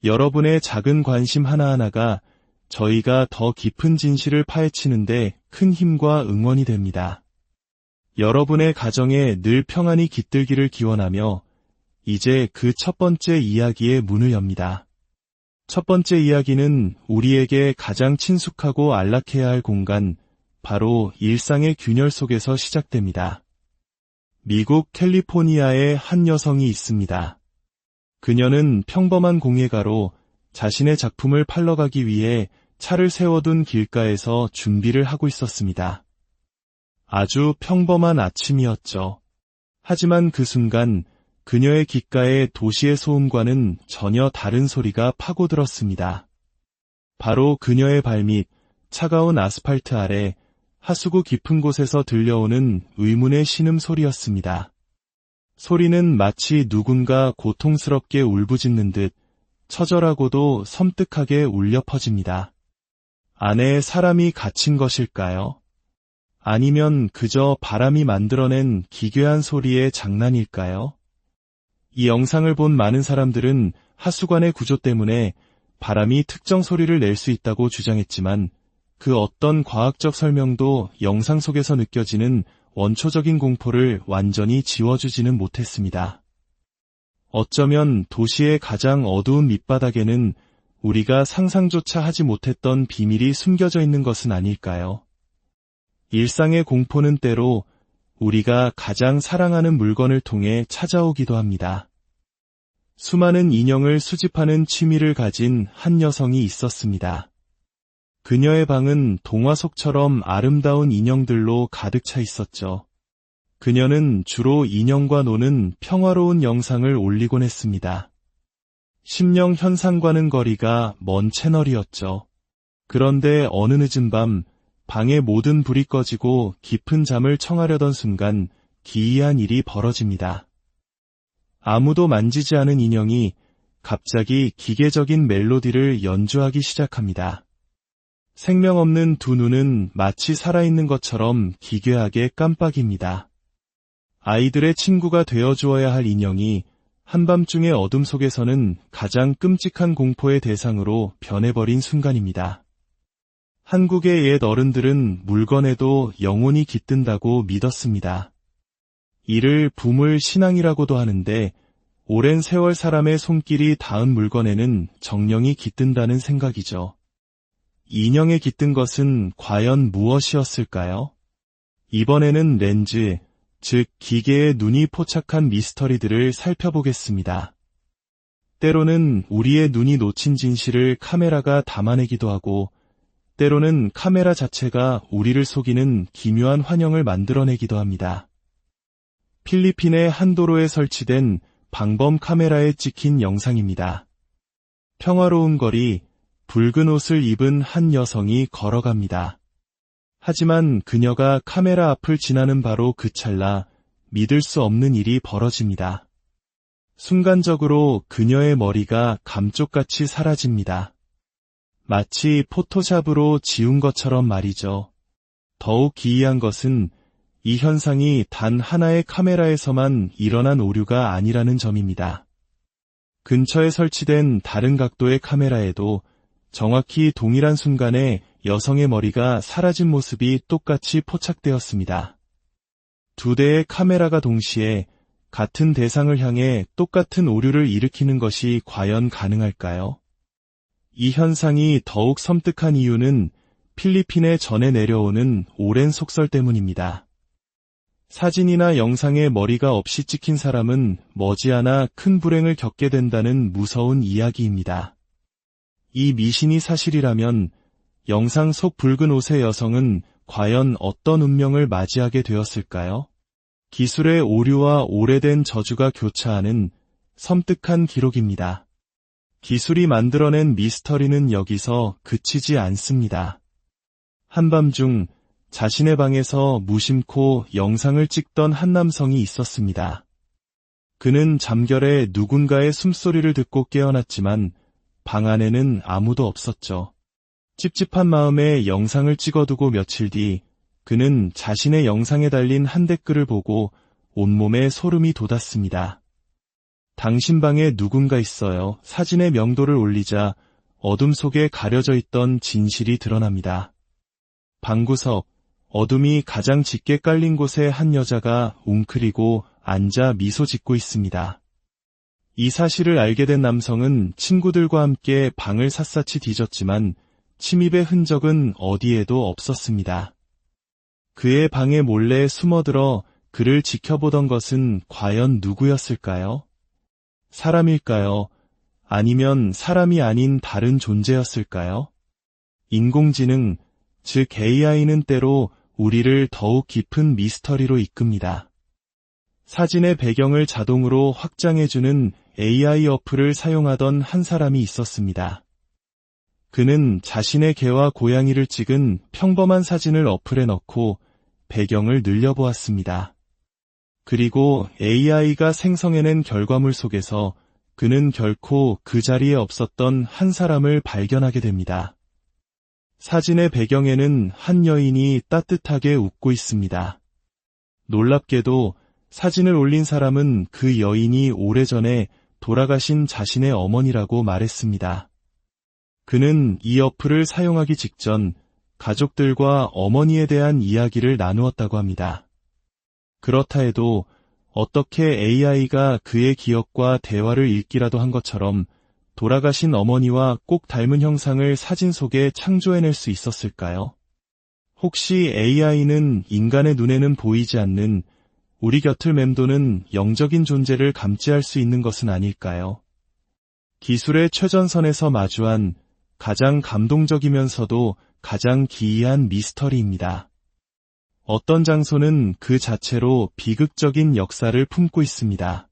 여러분의 작은 관심 하나하나가 저희가 더 깊은 진실을 파헤치는데 큰 힘과 응원이 됩니다. 여러분의 가정에 늘 평안이 깃들기를 기원하며 이제 그 첫 번째 이야기의 문을 엽니다. 첫 번째 이야기는 우리에게 가장 친숙하고 안락해야 할 공간, 바로 일상의 균열 속에서 시작됩니다. 미국 캘리포니아에 한 여성이 있습니다. 그녀는 평범한 공예가로 자신의 작품을 팔러 가기 위해 차를 세워둔 길가에서 준비를 하고 있었습니다. 아주 평범한 아침이었죠. 하지만 그 순간 그녀의 귓가에 도시의 소음과는 전혀 다른 소리가 파고들었습니다. 바로 그녀의 발밑, 차가운 아스팔트 아래 하수구 깊은 곳에서 들려오는 의문의 신음소리였습니다. 소리는 마치 누군가 고통스럽게 울부짖는 듯 처절하고도 섬뜩하게 울려 퍼집니다. 안에 사람이 갇힌 것일까요? 아니면 그저 바람이 만들어낸 기괴한 소리의 장난일까요? 이 영상을 본 많은 사람들은 하수관의 구조 때문에 바람이 특정 소리를 낼 수 있다고 주장했지만 그 어떤 과학적 설명도 영상 속에서 느껴지는 원초적인 공포를 완전히 지워주지는 못했습니다. 어쩌면 도시의 가장 어두운 밑바닥에는 우리가 상상조차 하지 못했던 비밀이 숨겨져 있는 것은 아닐까요? 일상의 공포는 때로 우리가 가장 사랑하는 물건을 통해 찾아오기도 합니다. 수많은 인형을 수집하는 취미를 가진 한 여성이 있었습니다. 그녀의 방은 동화 속처럼 아름다운 인형들로 가득 차 있었죠. 그녀는 주로 인형과 노는 평화로운 영상을 올리곤 했습니다. 심령 현상과는 거리가 먼 채널이었죠. 그런데 어느 늦은 밤, 방의 모든 불이 꺼지고 깊은 잠을 청하려던 순간 기이한 일이 벌어집니다. 아무도 만지지 않은 인형이 갑자기 기계적인 멜로디를 연주하기 시작합니다. 생명 없는 두 눈은 마치 살아있는 것처럼 기괴하게 깜빡입니다. 아이들의 친구가 되어주어야 할 인형이 한밤중의 어둠 속에서는 가장 끔찍한 공포의 대상으로 변해버린 순간입니다. 한국의 옛 어른들은 물건에도 영혼이 깃든다고 믿었습니다. 이를 부물 신앙이라고도 하는데 오랜 세월 사람의 손길이 닿은 물건에는 정령이 깃든다는 생각이죠. 인형에 깃든 것은 과연 무엇이었을까요? 이번에는 렌즈, 즉 기계의 눈이 포착한 미스터리들을 살펴보겠습니다. 때로는 우리의 눈이 놓친 진실을 카메라가 담아내기도 하고 때로는 카메라 자체가 우리를 속이는 기묘한 환영을 만들어내기도 합니다. 필리핀의 한 도로에 설치된 방범 카메라에 찍힌 영상입니다. 평화로운 거리, 붉은 옷을 입은 한 여성이 걸어갑니다. 하지만 그녀가 카메라 앞을 지나는 바로 그 찰나 믿을 수 없는 일이 벌어집니다. 순간적으로 그녀의 머리가 감쪽같이 사라집니다. 마치 포토샵으로 지운 것처럼 말이죠. 더욱 기이한 것은 이 현상이 단 하나의 카메라에서만 일어난 오류가 아니라는 점입니다. 근처에 설치된 다른 각도의 카메라에도 정확히 동일한 순간에 여성의 머리가 사라진 모습이 똑같이 포착되었습니다. 두 대의 카메라가 동시에 같은 대상을 향해 똑같은 오류를 일으키는 것이 과연 가능할까요? 이 현상이 더욱 섬뜩한 이유는 필리핀에 전해 내려오는 오랜 속설 때문입니다. 사진이나 영상에 머리가 없이 찍힌 사람은 머지않아 큰 불행을 겪게 된다는 무서운 이야기입니다. 이 미신이 사실이라면 영상 속 붉은 옷의 여성은 과연 어떤 운명을 맞이하게 되었을까요? 기술의 오류와 오래된 저주가 교차하는 섬뜩한 기록입니다. 기술이 만들어낸 미스터리는 여기서 그치지 않습니다. 한밤중 자신의 방에서 무심코 영상을 찍던 한 남성이 있었습니다. 그는 잠결에 누군가의 숨소리를 듣고 깨어났지만 방 안에는 아무도 없었죠. 찝찝한 마음에 영상을 찍어두고 며칠 뒤 그는 자신의 영상에 달린 한 댓글을 보고 온몸에 소름이 돋았습니다. 당신 방에 누군가 있어요. 사진의 명도를 올리자 어둠 속에 가려져 있던 진실이 드러납니다. 방구석, 어둠이 가장 짙게 깔린 곳에 한 여자가 웅크리고 앉아 미소 짓고 있습니다. 이 사실을 알게 된 남성은 친구들과 함께 방을 샅샅이 뒤졌지만 침입의 흔적은 어디에도 없었습니다. 그의 방에 몰래 숨어들어 그를 지켜보던 것은 과연 누구였을까요? 사람일까요? 아니면 사람이 아닌 다른 존재였을까요? 인공지능, 즉 AI는 때로 우리를 더욱 깊은 미스터리로 이끕니다. 사진의 배경을 자동으로 확장해주는 AI 어플을 사용하던 한 사람이 있었습니다. 그는 자신의 개와 고양이를 찍은 평범한 사진을 어플에 넣고 배경을 늘려보았습니다. 그리고 AI가 생성해낸 결과물 속에서 그는 결코 그 자리에 없었던 한 사람을 발견하게 됩니다. 사진의 배경에는 한 여인이 따뜻하게 웃고 있습니다. 놀랍게도 사진을 올린 사람은 그 여인이 오래전에 돌아가신 자신의 어머니라고 말했습니다. 그는 이 어플을 사용하기 직전 가족들과 어머니에 대한 이야기를 나누었다고 합니다. 그렇다 해도 어떻게 AI가 그의 기억과 대화를 읽기라도 한 것처럼 돌아가신 어머니와 꼭 닮은 형상을 사진 속에 창조해낼 수 있었을까요? 혹시 AI는 인간의 눈에는 보이지 않는 우리 곁을 맴도는 영적인 존재를 감지할 수 있는 것은 아닐까요? 기술의 최전선에서 마주한 가장 감동적이면서도 가장 기이한 미스터리입니다. 어떤 장소는 그 자체로 비극적인 역사를 품고 있습니다.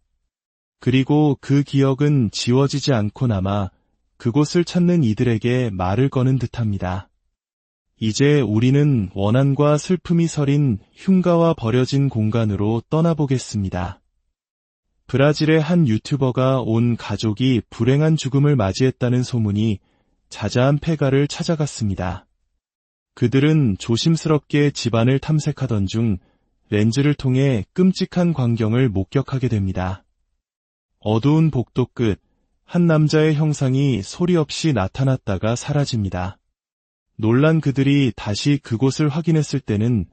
그리고 그 기억은 지워지지 않고 남아 그곳을 찾는 이들에게 말을 거는 듯합니다. 이제 우리는 원한과 슬픔이 서린 흉가와 버려진 공간으로 떠나보겠습니다. 브라질의 한 유튜버가 온 가족이 불행한 죽음을 맞이했다는 소문이 자자한 폐가를 찾아갔습니다. 그들은 조심스럽게 집안을 탐색하던 중 렌즈를 통해 끔찍한 광경을 목격하게 됩니다. 어두운 복도 끝, 한 남자의 형상이 소리 없이 나타났다가 사라집니다. 놀란 그들이 다시 그곳을 확인했을 때는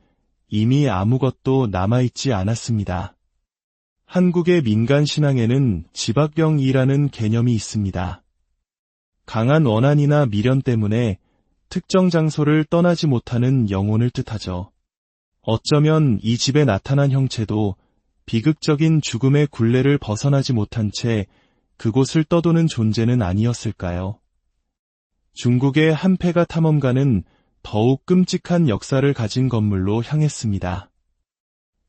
이미 아무것도 남아있지 않았습니다. 한국의 민간 신앙에는 지박병이라는 개념이 있습니다. 강한 원한이나 미련 때문에 특정 장소를 떠나지 못하는 영혼을 뜻하죠. 어쩌면 이 집에 나타난 형체도 비극적인 죽음의 굴레를 벗어나지 못한 채 그곳을 떠도는 존재는 아니었을까요? 중국의 한 폐가 탐험가는 더욱 끔찍한 역사를 가진 건물로 향했습니다.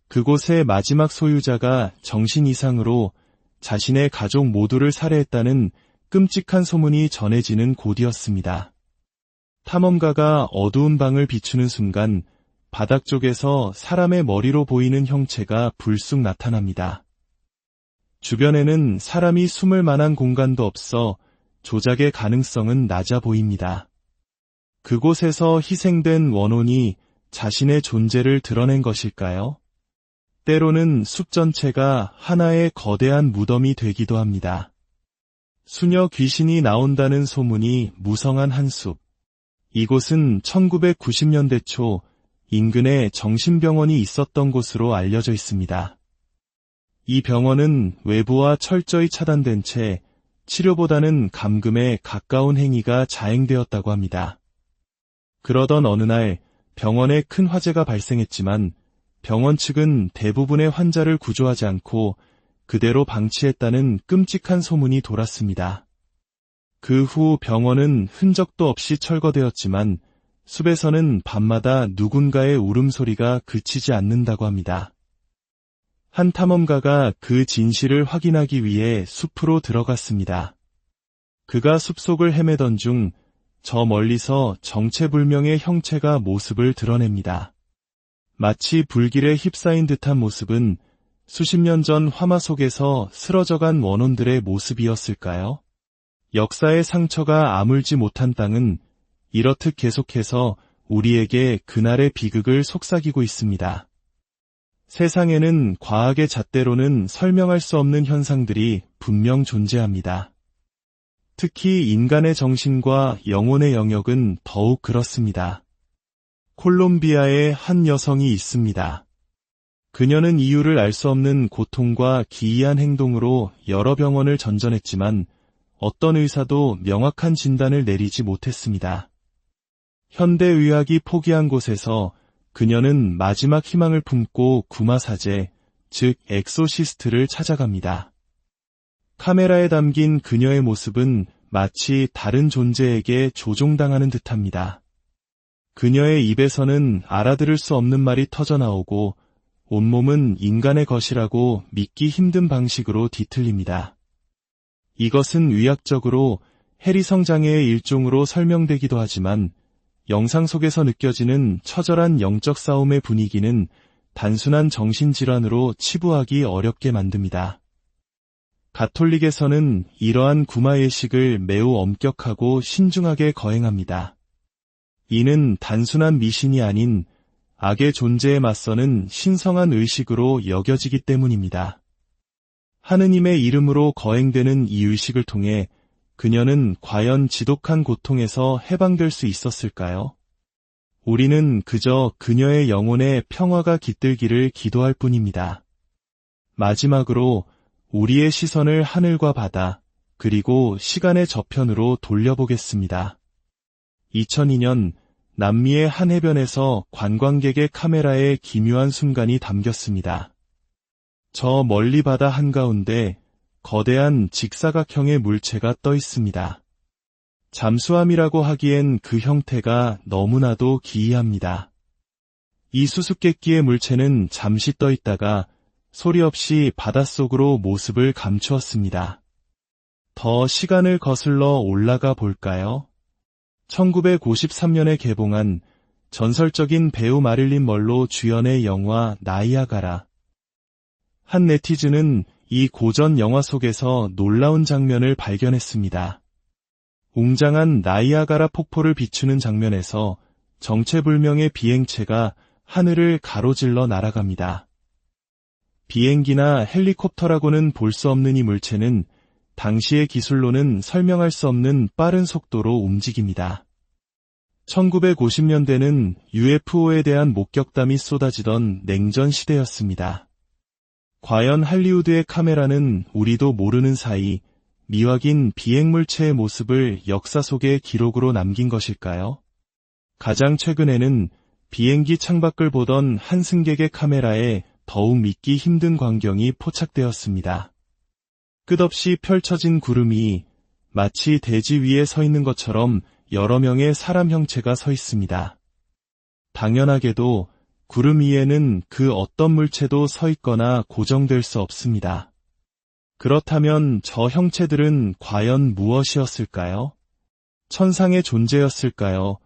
그곳의 마지막 소유자가 정신 이상으로 자신의 가족 모두를 살해했다는 끔찍한 소문이 전해지는 곳이었습니다. 탐험가가 어두운 방을 비추는 순간 바닥 쪽에서 사람의 머리로 보이는 형체가 불쑥 나타납니다. 주변에는 사람이 숨을 만한 공간도 없어 조작의 가능성은 낮아 보입니다. 그곳에서 희생된 원혼이 자신의 존재를 드러낸 것일까요? 때로는 숲 전체가 하나의 거대한 무덤이 되기도 합니다. 수녀 귀신이 나온다는 소문이 무성한 한 숲. 이곳은 1990년대 초 인근에 정신병원이 있었던 곳으로 알려져 있습니다. 이 병원은 외부와 철저히 차단된 채 치료보다는 감금에 가까운 행위가 자행되었다고 합니다. 그러던 어느 날 병원에 큰 화재가 발생했지만 병원 측은 대부분의 환자를 구조하지 않고 그대로 방치했다는 끔찍한 소문이 돌았습니다. 그 후 병원은 흔적도 없이 철거되었지만 숲에서는 밤마다 누군가의 울음소리가 그치지 않는다고 합니다. 한 탐험가가 그 진실을 확인하기 위해 숲으로 들어갔습니다. 그가 숲속을 헤매던 중 저 멀리서 정체불명의 형체가 모습을 드러냅니다. 마치 불길에 휩싸인 듯한 모습은 수십 년 전 화마 속에서 쓰러져간 원혼들의 모습이었을까요? 역사의 상처가 아물지 못한 땅은 이렇듯 계속해서 우리에게 그날의 비극을 속삭이고 있습니다. 세상에는 과학의 잣대로는 설명할 수 없는 현상들이 분명 존재합니다. 특히 인간의 정신과 영혼의 영역은 더욱 그렇습니다. 콜롬비아에 한 여성이 있습니다. 그녀는 이유를 알 수 없는 고통과 기이한 행동으로 여러 병원을 전전했지만 어떤 의사도 명확한 진단을 내리지 못했습니다. 현대의학이 포기한 곳에서 그녀는 마지막 희망을 품고 구마사제, 즉 엑소시스트를 찾아갑니다. 카메라에 담긴 그녀의 모습은 마치 다른 존재에게 조종당하는 듯합니다. 그녀의 입에서는 알아들을 수 없는 말이 터져나오고 온몸은 인간의 것이라고 믿기 힘든 방식으로 뒤틀립니다. 이것은 의학적으로 해리성 장애의 일종으로 설명되기도 하지만 영상 속에서 느껴지는 처절한 영적 싸움의 분위기는 단순한 정신질환으로 치부하기 어렵게 만듭니다. 가톨릭에서는 이러한 구마예식을 매우 엄격하고 신중하게 거행합니다. 이는 단순한 미신이 아닌 악의 존재에 맞서는 신성한 의식으로 여겨지기 때문입니다. 하느님의 이름으로 거행되는 이 의식을 통해 그녀는 과연 지독한 고통에서 해방될 수 있었을까요? 우리는 그저 그녀의 영혼에 평화가 깃들기를 기도할 뿐입니다. 마지막으로 우리의 시선을 하늘과 바다, 그리고 시간의 저편으로 돌려보겠습니다. 2002년 남미의 한 해변에서 관광객의 카메라에 기묘한 순간이 담겼습니다. 저 멀리 바다 한가운데 거대한 직사각형의 물체가 떠 있습니다. 잠수함이라고 하기엔 그 형태가 너무나도 기이합니다. 이 수수께끼의 물체는 잠시 떠 있다가 소리 없이 바닷속으로 모습을 감추었습니다. 더 시간을 거슬러 올라가 볼까요? 1953년에 개봉한 전설적인 배우 마릴린 먼로 주연의 영화 나이아가라. 한 네티즌은 이 고전 영화 속에서 놀라운 장면을 발견했습니다. 웅장한 나이아가라 폭포를 비추는 장면에서 정체불명의 비행체가 하늘을 가로질러 날아갑니다. 비행기나 헬리콥터라고는 볼 수 없는 이 물체는 당시의 기술로는 설명할 수 없는 빠른 속도로 움직입니다. 1950년대는 UFO에 대한 목격담이 쏟아지던 냉전 시대였습니다. 과연 할리우드의 카메라는 우리도 모르는 사이 미확인 비행물체의 모습을 역사 속의 기록으로 남긴 것일까요? 가장 최근에는 비행기 창밖을 보던 한 승객의 카메라에 더욱 믿기 힘든 광경이 포착되었습니다. 끝없이 펼쳐진 구름이 마치 대지 위에 서 있는 것처럼 여러 명의 사람 형체가 서 있습니다. 당연하게도 구름 위에는 그 어떤 물체도 서 있거나 고정될 수 없습니다. 그렇다면 저 형체들은 과연 무엇이었을까요? 천상의 존재였을까요?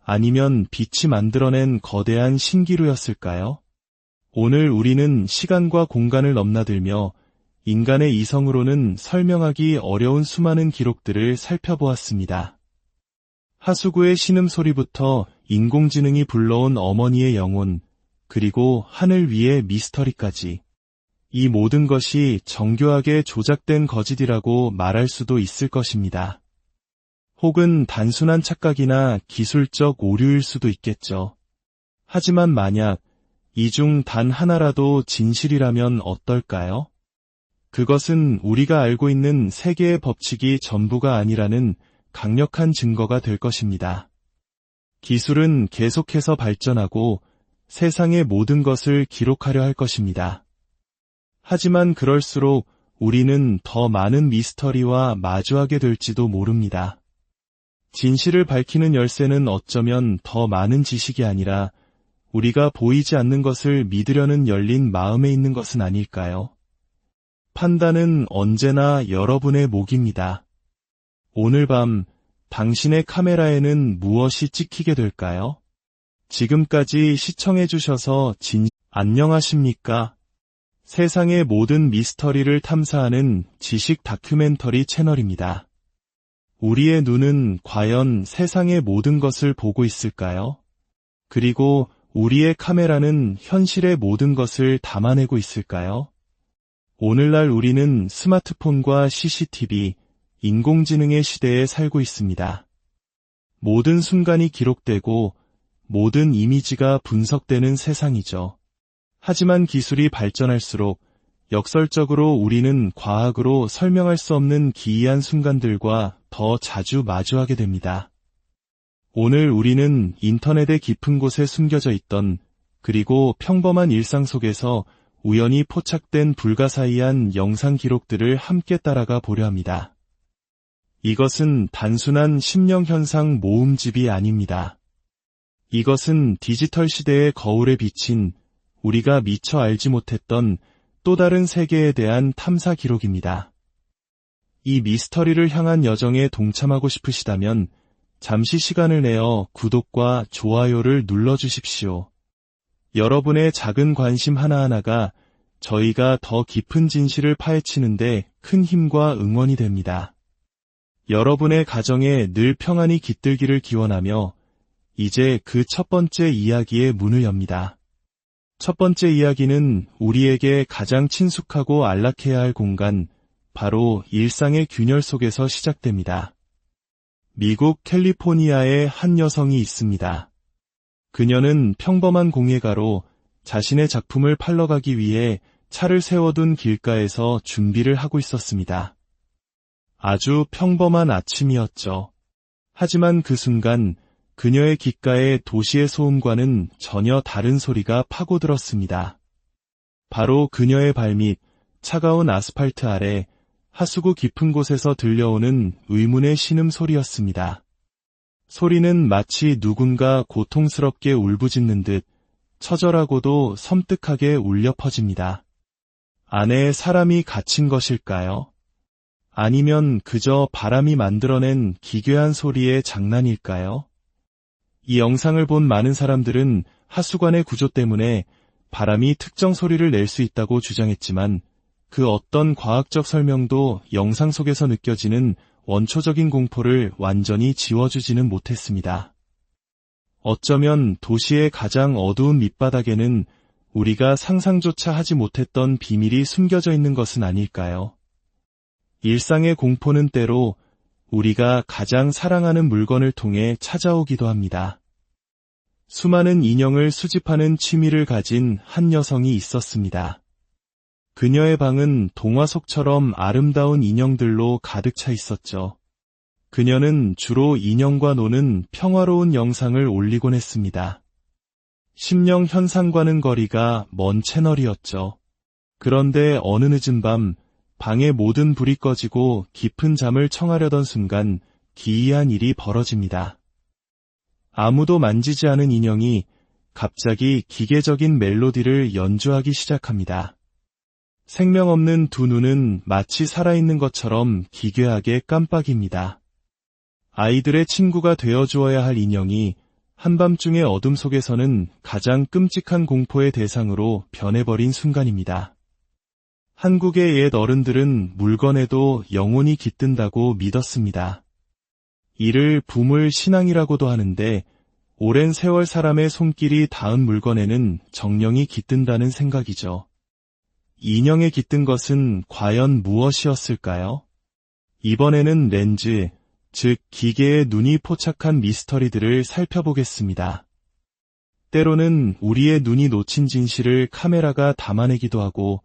아니면 빛이 만들어낸 거대한 신기루였을까요? 오늘 우리는 시간과 공간을 넘나들며 인간의 이성으로는 설명하기 어려운 수많은 기록들을 살펴보았습니다. 하수구의 신음소리부터 인공지능이 불러온 어머니의 영혼, 그리고 하늘 위의 미스터리까지. 이 모든 것이 정교하게 조작된 거짓이라고 말할 수도 있을 것입니다. 혹은 단순한 착각이나 기술적 오류일 수도 있겠죠. 하지만 만약 이 중 단 하나라도 진실이라면 어떨까요? 그것은 우리가 알고 있는 세계의 법칙이 전부가 아니라는 강력한 증거가 될 것입니다. 기술은 계속해서 발전하고 세상의 모든 것을 기록하려 할 것입니다. 하지만 그럴수록 우리는 더 많은 미스터리와 마주하게 될지도 모릅니다. 진실을 밝히는 열쇠는 어쩌면 더 많은 지식이 아니라 우리가 보이지 않는 것을 믿으려는 열린 마음에 있는 것은 아닐까요? 판단은 언제나 여러분의 몫입니다. 오늘 밤 당신의 카메라에는 무엇이 찍히게 될까요? 지금까지 시청해주셔서 안녕하십니까? 세상의 모든 미스터리를 탐사하는 지식 다큐멘터리 채널입니다. 우리의 눈은 과연 세상의 모든 것을 보고 있을까요? 그리고 우리의 카메라는 현실의 모든 것을 담아내고 있을까요? 오늘날 우리는 스마트폰과 CCTV, 인공지능의 시대에 살고 있습니다. 모든 순간이 기록되고 모든 이미지가 분석되는 세상이죠. 하지만 기술이 발전할수록 역설적으로 우리는 과학으로 설명할 수 없는 기이한 순간들과 더 자주 마주하게 됩니다. 오늘 우리는 인터넷의 깊은 곳에 숨겨져 있던 그리고 평범한 일상 속에서 우연히 포착된 불가사의한 영상 기록들을 함께 따라가 보려 합니다. 이것은 단순한 심령현상 모음집이 아닙니다. 이것은 디지털 시대의 거울에 비친 우리가 미처 알지 못했던 또 다른 세계에 대한 탐사 기록입니다. 이 미스터리를 향한 여정에 동참하고 싶으시다면 잠시 시간을 내어 구독과 좋아요를 눌러주십시오. 여러분의 작은 관심 하나하나가 저희가 더 깊은 진실을 파헤치는데 큰 힘과 응원이 됩니다. 여러분의 가정에 늘 평안이 깃들기를 기원하며 이제 그 첫 번째 이야기의 문을 엽니다. 첫 번째 이야기는 우리에게 가장 친숙하고 안락해야 할 공간, 바로 일상의 균열 속에서 시작됩니다. 미국 캘리포니아에 한 여성이 있습니다. 그녀는 평범한 공예가로 자신의 작품을 팔러 가기 위해 차를 세워둔 길가에서 준비를 하고 있었습니다. 아주 평범한 아침이었죠. 하지만 그 순간 그녀의 귓가에 도시의 소음과는 전혀 다른 소리가 파고들었습니다. 바로 그녀의 발밑, 차가운 아스팔트 아래 하수구 깊은 곳에서 들려오는 의문의 신음소리였습니다. 소리는 마치 누군가 고통스럽게 울부짖는 듯 처절하고도 섬뜩하게 울려 퍼집니다. 안에 사람이 갇힌 것일까요? 아니면 그저 바람이 만들어낸 기괴한 소리의 장난일까요? 이 영상을 본 많은 사람들은 하수관의 구조 때문에 바람이 특정 소리를 낼 수 있다고 주장했지만 그 어떤 과학적 설명도 영상 속에서 느껴지는 원초적인 공포를 완전히 지워주지는 못했습니다. 어쩌면 도시의 가장 어두운 밑바닥에는 우리가 상상조차 하지 못했던 비밀이 숨겨져 있는 것은 아닐까요? 일상의 공포는 때로 우리가 가장 사랑하는 물건을 통해 찾아오기도 합니다. 수많은 인형을 수집하는 취미를 가진 한 여성이 있었습니다. 그녀의 방은 동화 속처럼 아름다운 인형들로 가득 차 있었죠. 그녀는 주로 인형과 노는 평화로운 영상을 올리곤 했습니다. 심령 현상과는 거리가 먼 채널이었죠. 그런데 어느 늦은 밤 방의 모든 불이 꺼지고 깊은 잠을 청하려던 순간 기이한 일이 벌어집니다. 아무도 만지지 않은 인형이 갑자기 기계적인 멜로디를 연주하기 시작합니다. 생명 없는 두 눈은 마치 살아있는 것처럼 기괴하게 깜빡입니다. 아이들의 친구가 되어주어야 할 인형이 한밤중의 어둠 속에서는 가장 끔찍한 공포의 대상으로 변해버린 순간입니다. 한국의 옛 어른들은 물건에도 영혼이 깃든다고 믿었습니다. 이를 부물 신앙이라고도 하는데 오랜 세월 사람의 손길이 닿은 물건에는 정령이 깃든다는 생각이죠. 인형에 깃든 것은 과연 무엇이었을까요? 이번에는 렌즈, 즉 기계의 눈이 포착한 미스터리들을 살펴보겠습니다. 때로는 우리의 눈이 놓친 진실을 카메라가 담아내기도 하고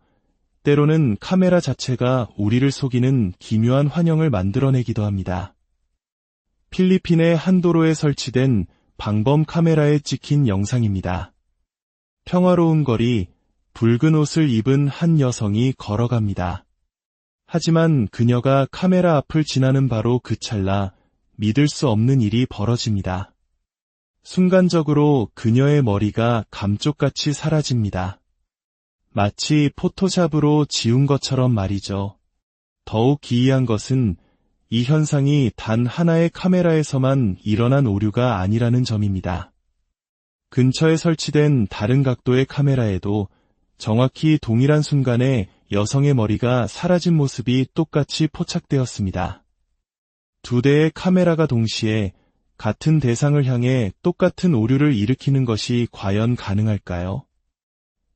때로는 카메라 자체가 우리를 속이는 기묘한 환영을 만들어내기도 합니다. 필리핀의 한 도로에 설치된 방범 카메라에 찍힌 영상입니다. 평화로운 거리, 붉은 옷을 입은 한 여성이 걸어갑니다. 하지만 그녀가 카메라 앞을 지나는 바로 그 찰나 믿을 수 없는 일이 벌어집니다. 순간적으로 그녀의 머리가 감쪽같이 사라집니다. 마치 포토샵으로 지운 것처럼 말이죠. 더욱 기이한 것은 이 현상이 단 하나의 카메라에서만 일어난 오류가 아니라는 점입니다. 근처에 설치된 다른 각도의 카메라에도 정확히 동일한 순간에 여성의 머리가 사라진 모습이 똑같이 포착되었습니다. 두 대의 카메라가 동시에 같은 대상을 향해 똑같은 오류를 일으키는 것이 과연 가능할까요?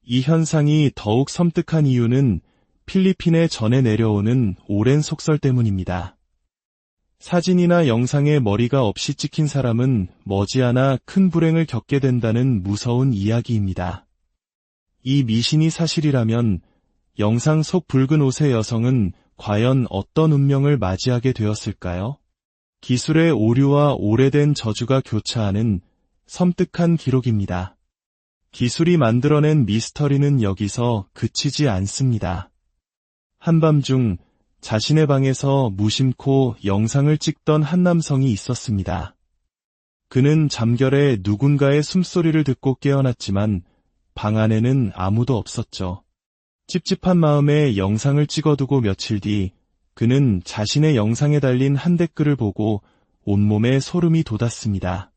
이 현상이 더욱 섬뜩한 이유는 필리핀에 전해 내려오는 오랜 속설 때문입니다. 사진이나 영상에 머리가 없이 찍힌 사람은 머지않아 큰 불행을 겪게 된다는 무서운 이야기입니다. 이 미신이 사실이라면 영상 속 붉은 옷의 여성은 과연 어떤 운명을 맞이하게 되었을까요? 기술의 오류와 오래된 저주가 교차하는 섬뜩한 기록입니다. 기술이 만들어낸 미스터리는 여기서 그치지 않습니다. 한밤중 자신의 방에서 무심코 영상을 찍던 한 남성이 있었습니다. 그는 잠결에 누군가의 숨소리를 듣고 깨어났지만 방 안에는 아무도 없었죠. 찝찝한 마음에 영상을 찍어두고 며칠 뒤 그는 자신의 영상에 달린 한 댓글을 보고 온몸에 소름이 돋았습니다.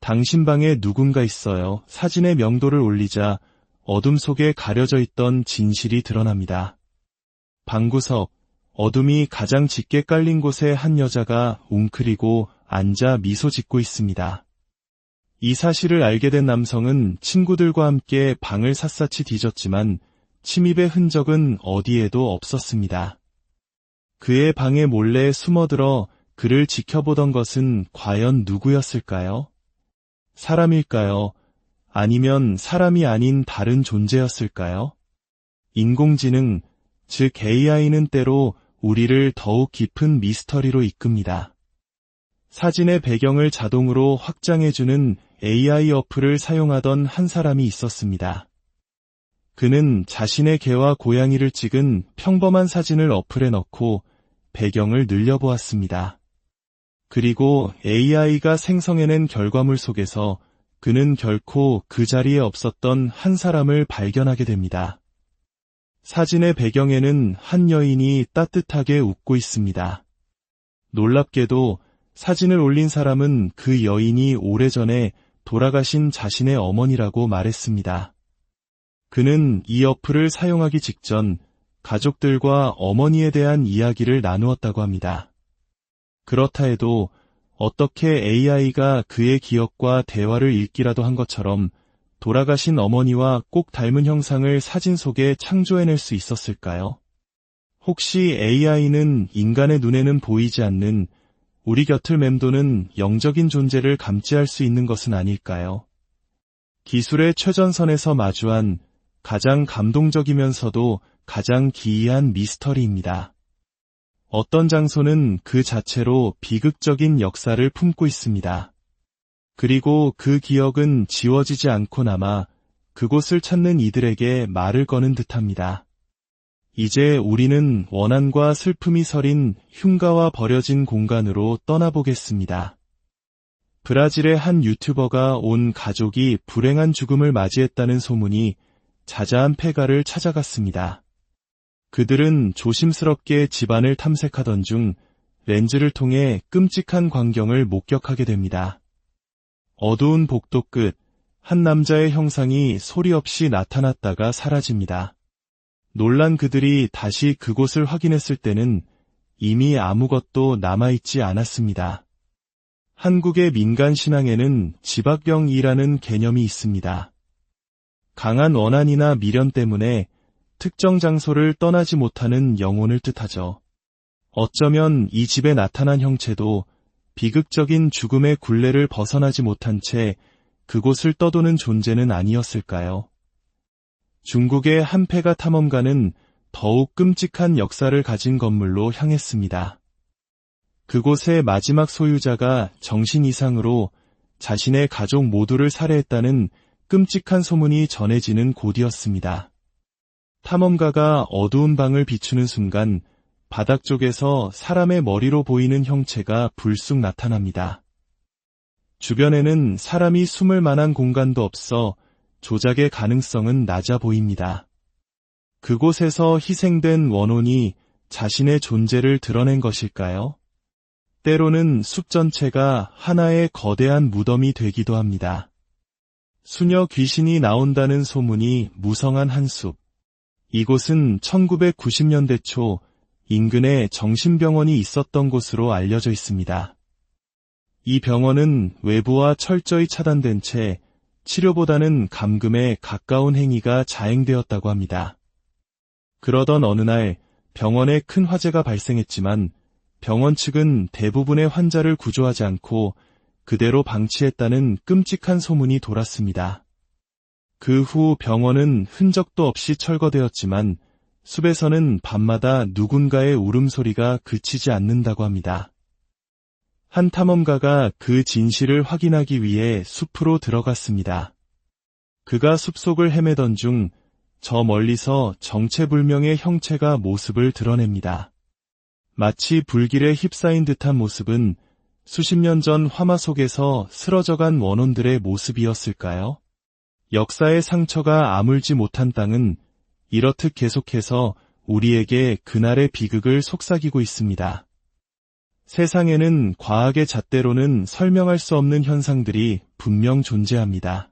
당신 방에 누군가 있어요. 사진의 명도를 올리자 어둠 속에 가려져 있던 진실이 드러납니다. 방구석, 어둠이 가장 짙게 깔린 곳에 한 여자가 웅크리고 앉아 미소 짓고 있습니다. 이 사실을 알게 된 남성은 친구들과 함께 방을 샅샅이 뒤졌지만 침입의 흔적은 어디에도 없었습니다. 그의 방에 몰래 숨어들어 그를 지켜보던 것은 과연 누구였을까요? 사람일까요? 아니면 사람이 아닌 다른 존재였을까요? 인공지능, 즉 AI는 때로 우리를 더욱 깊은 미스터리로 이끕니다. 사진의 배경을 자동으로 확장해주는 AI 어플을 사용하던 한 사람이 있었습니다. 그는 자신의 개와 고양이를 찍은 평범한 사진을 어플에 넣고 배경을 늘려보았습니다. 그리고 AI가 생성해낸 결과물 속에서 그는 결코 그 자리에 없었던 한 사람을 발견하게 됩니다. 사진의 배경에는 한 여인이 따뜻하게 웃고 있습니다. 놀랍게도 사진을 올린 사람은 그 여인이 오래전에 돌아가신 자신의 어머니라고 말했습니다. 그는 이 어플을 사용하기 직전 가족들과 어머니에 대한 이야기를 나누었다고 합니다. 그렇다 해도 어떻게 AI가 그의 기억과 대화를 읽기라도 한 것처럼 돌아가신 어머니와 꼭 닮은 형상을 사진 속에 창조해낼 수 있었을까요? 혹시 AI는 인간의 눈에는 보이지 않는 우리 곁을 맴도는 영적인 존재를 감지할 수 있는 것은 아닐까요? 기술의 최전선에서 마주한 가장 감동적이면서도 가장 기이한 미스터리입니다. 어떤 장소는 그 자체로 비극적인 역사를 품고 있습니다. 그리고 그 기억은 지워지지 않고 남아 그곳을 찾는 이들에게 말을 거는 듯합니다. 이제 우리는 원한과 슬픔이 서린 흉가와 버려진 공간으로 떠나보겠습니다. 브라질의 한 유튜버가 온 가족이 불행한 죽음을 맞이했다는 소문이 자자한 폐가를 찾아갔습니다. 그들은 조심스럽게 집안을 탐색하던 중 렌즈를 통해 끔찍한 광경을 목격하게 됩니다. 어두운 복도 끝, 한 남자의 형상이 소리 없이 나타났다가 사라집니다. 놀란 그들이 다시 그곳을 확인했을 때는 이미 아무것도 남아있지 않았습니다. 한국의 민간 신앙에는 지박병이라는 개념이 있습니다. 강한 원한이나 미련 때문에 특정 장소를 떠나지 못하는 영혼을 뜻하죠. 어쩌면 이 집에 나타난 형체도 비극적인 죽음의 굴레를 벗어나지 못한 채 그곳을 떠도는 존재는 아니었을까요? 중국의 한 폐가 탐험가는 더욱 끔찍한 역사를 가진 건물로 향했습니다. 그곳의 마지막 소유자가 정신 이상으로 자신의 가족 모두를 살해했다는 끔찍한 소문이 전해지는 곳이었습니다. 탐험가가 어두운 방을 비추는 순간 바닥 쪽에서 사람의 머리로 보이는 형체가 불쑥 나타납니다. 주변에는 사람이 숨을 만한 공간도 없어 조작의 가능성은 낮아 보입니다. 그곳에서 희생된 원혼이 자신의 존재를 드러낸 것일까요? 때로는 숲 전체가 하나의 거대한 무덤이 되기도 합니다. 수녀 귀신이 나온다는 소문이 무성한 한 숲. 이곳은 1990년대 초 인근에 정신병원이 있었던 곳으로 알려져 있습니다. 이 병원은 외부와 철저히 차단된 채 치료보다는 감금에 가까운 행위가 자행되었다고 합니다. 그러던 어느 날 병원에 큰 화재가 발생했지만 병원 측은 대부분의 환자를 구조하지 않고 그대로 방치했다는 끔찍한 소문이 돌았습니다. 그 후 병원은 흔적도 없이 철거되었지만 숲에서는 밤마다 누군가의 울음소리가 그치지 않는다고 합니다. 한 탐험가가 그 진실을 확인하기 위해 숲으로 들어갔습니다. 그가 숲속을 헤매던 중 저 멀리서 정체불명의 형체가 모습을 드러냅니다. 마치 불길에 휩싸인 듯한 모습은 수십 년 전 화마 속에서 쓰러져간 원혼들의 모습이었을까요? 역사의 상처가 아물지 못한 땅은 이렇듯 계속해서 우리에게 그날의 비극을 속삭이고 있습니다. 세상에는 과학의 잣대로는 설명할 수 없는 현상들이 분명 존재합니다.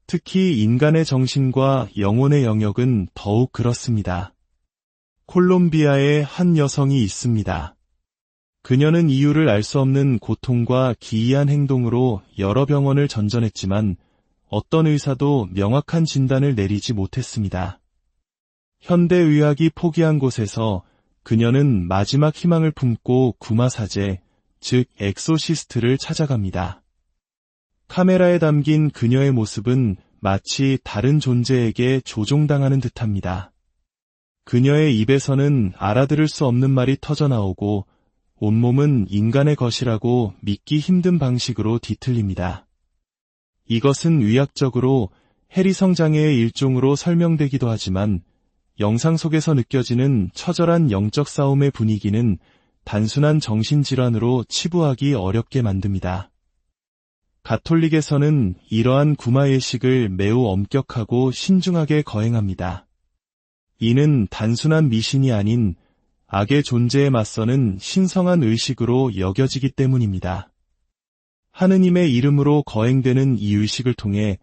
특히 인간의 정신과 영혼의 영역은 더욱 그렇습니다. 콜롬비아에 한 여성이 있습니다. 그녀는 이유를 알 수 없는 고통과 기이한 행동으로 여러 병원을 전전했지만 어떤 의사도 명확한 진단을 내리지 못했습니다. 현대의학이 포기한 곳에서 그녀는 마지막 희망을 품고 구마사제, 즉 엑소시스트를 찾아갑니다. 카메라에 담긴 그녀의 모습은 마치 다른 존재에게 조종당하는 듯합니다. 그녀의 입에서는 알아들을 수 없는 말이 터져나오고 온몸은 인간의 것이라고 믿기 힘든 방식으로 뒤틀립니다. 이것은 의학적으로 해리성 장애의 일종으로 설명되기도 하지만 영상 속에서 느껴지는 처절한 영적 싸움의 분위기는 단순한 정신질환으로 치부하기 어렵게 만듭니다. 가톨릭에서는 이러한 구마예식을 매우 엄격하고 신중하게 거행합니다. 이는 단순한 미신이 아닌 악의 존재에 맞서는 신성한 의식으로 여겨지기 때문입니다. 하느님의 이름으로 거행되는 이 의식을 통해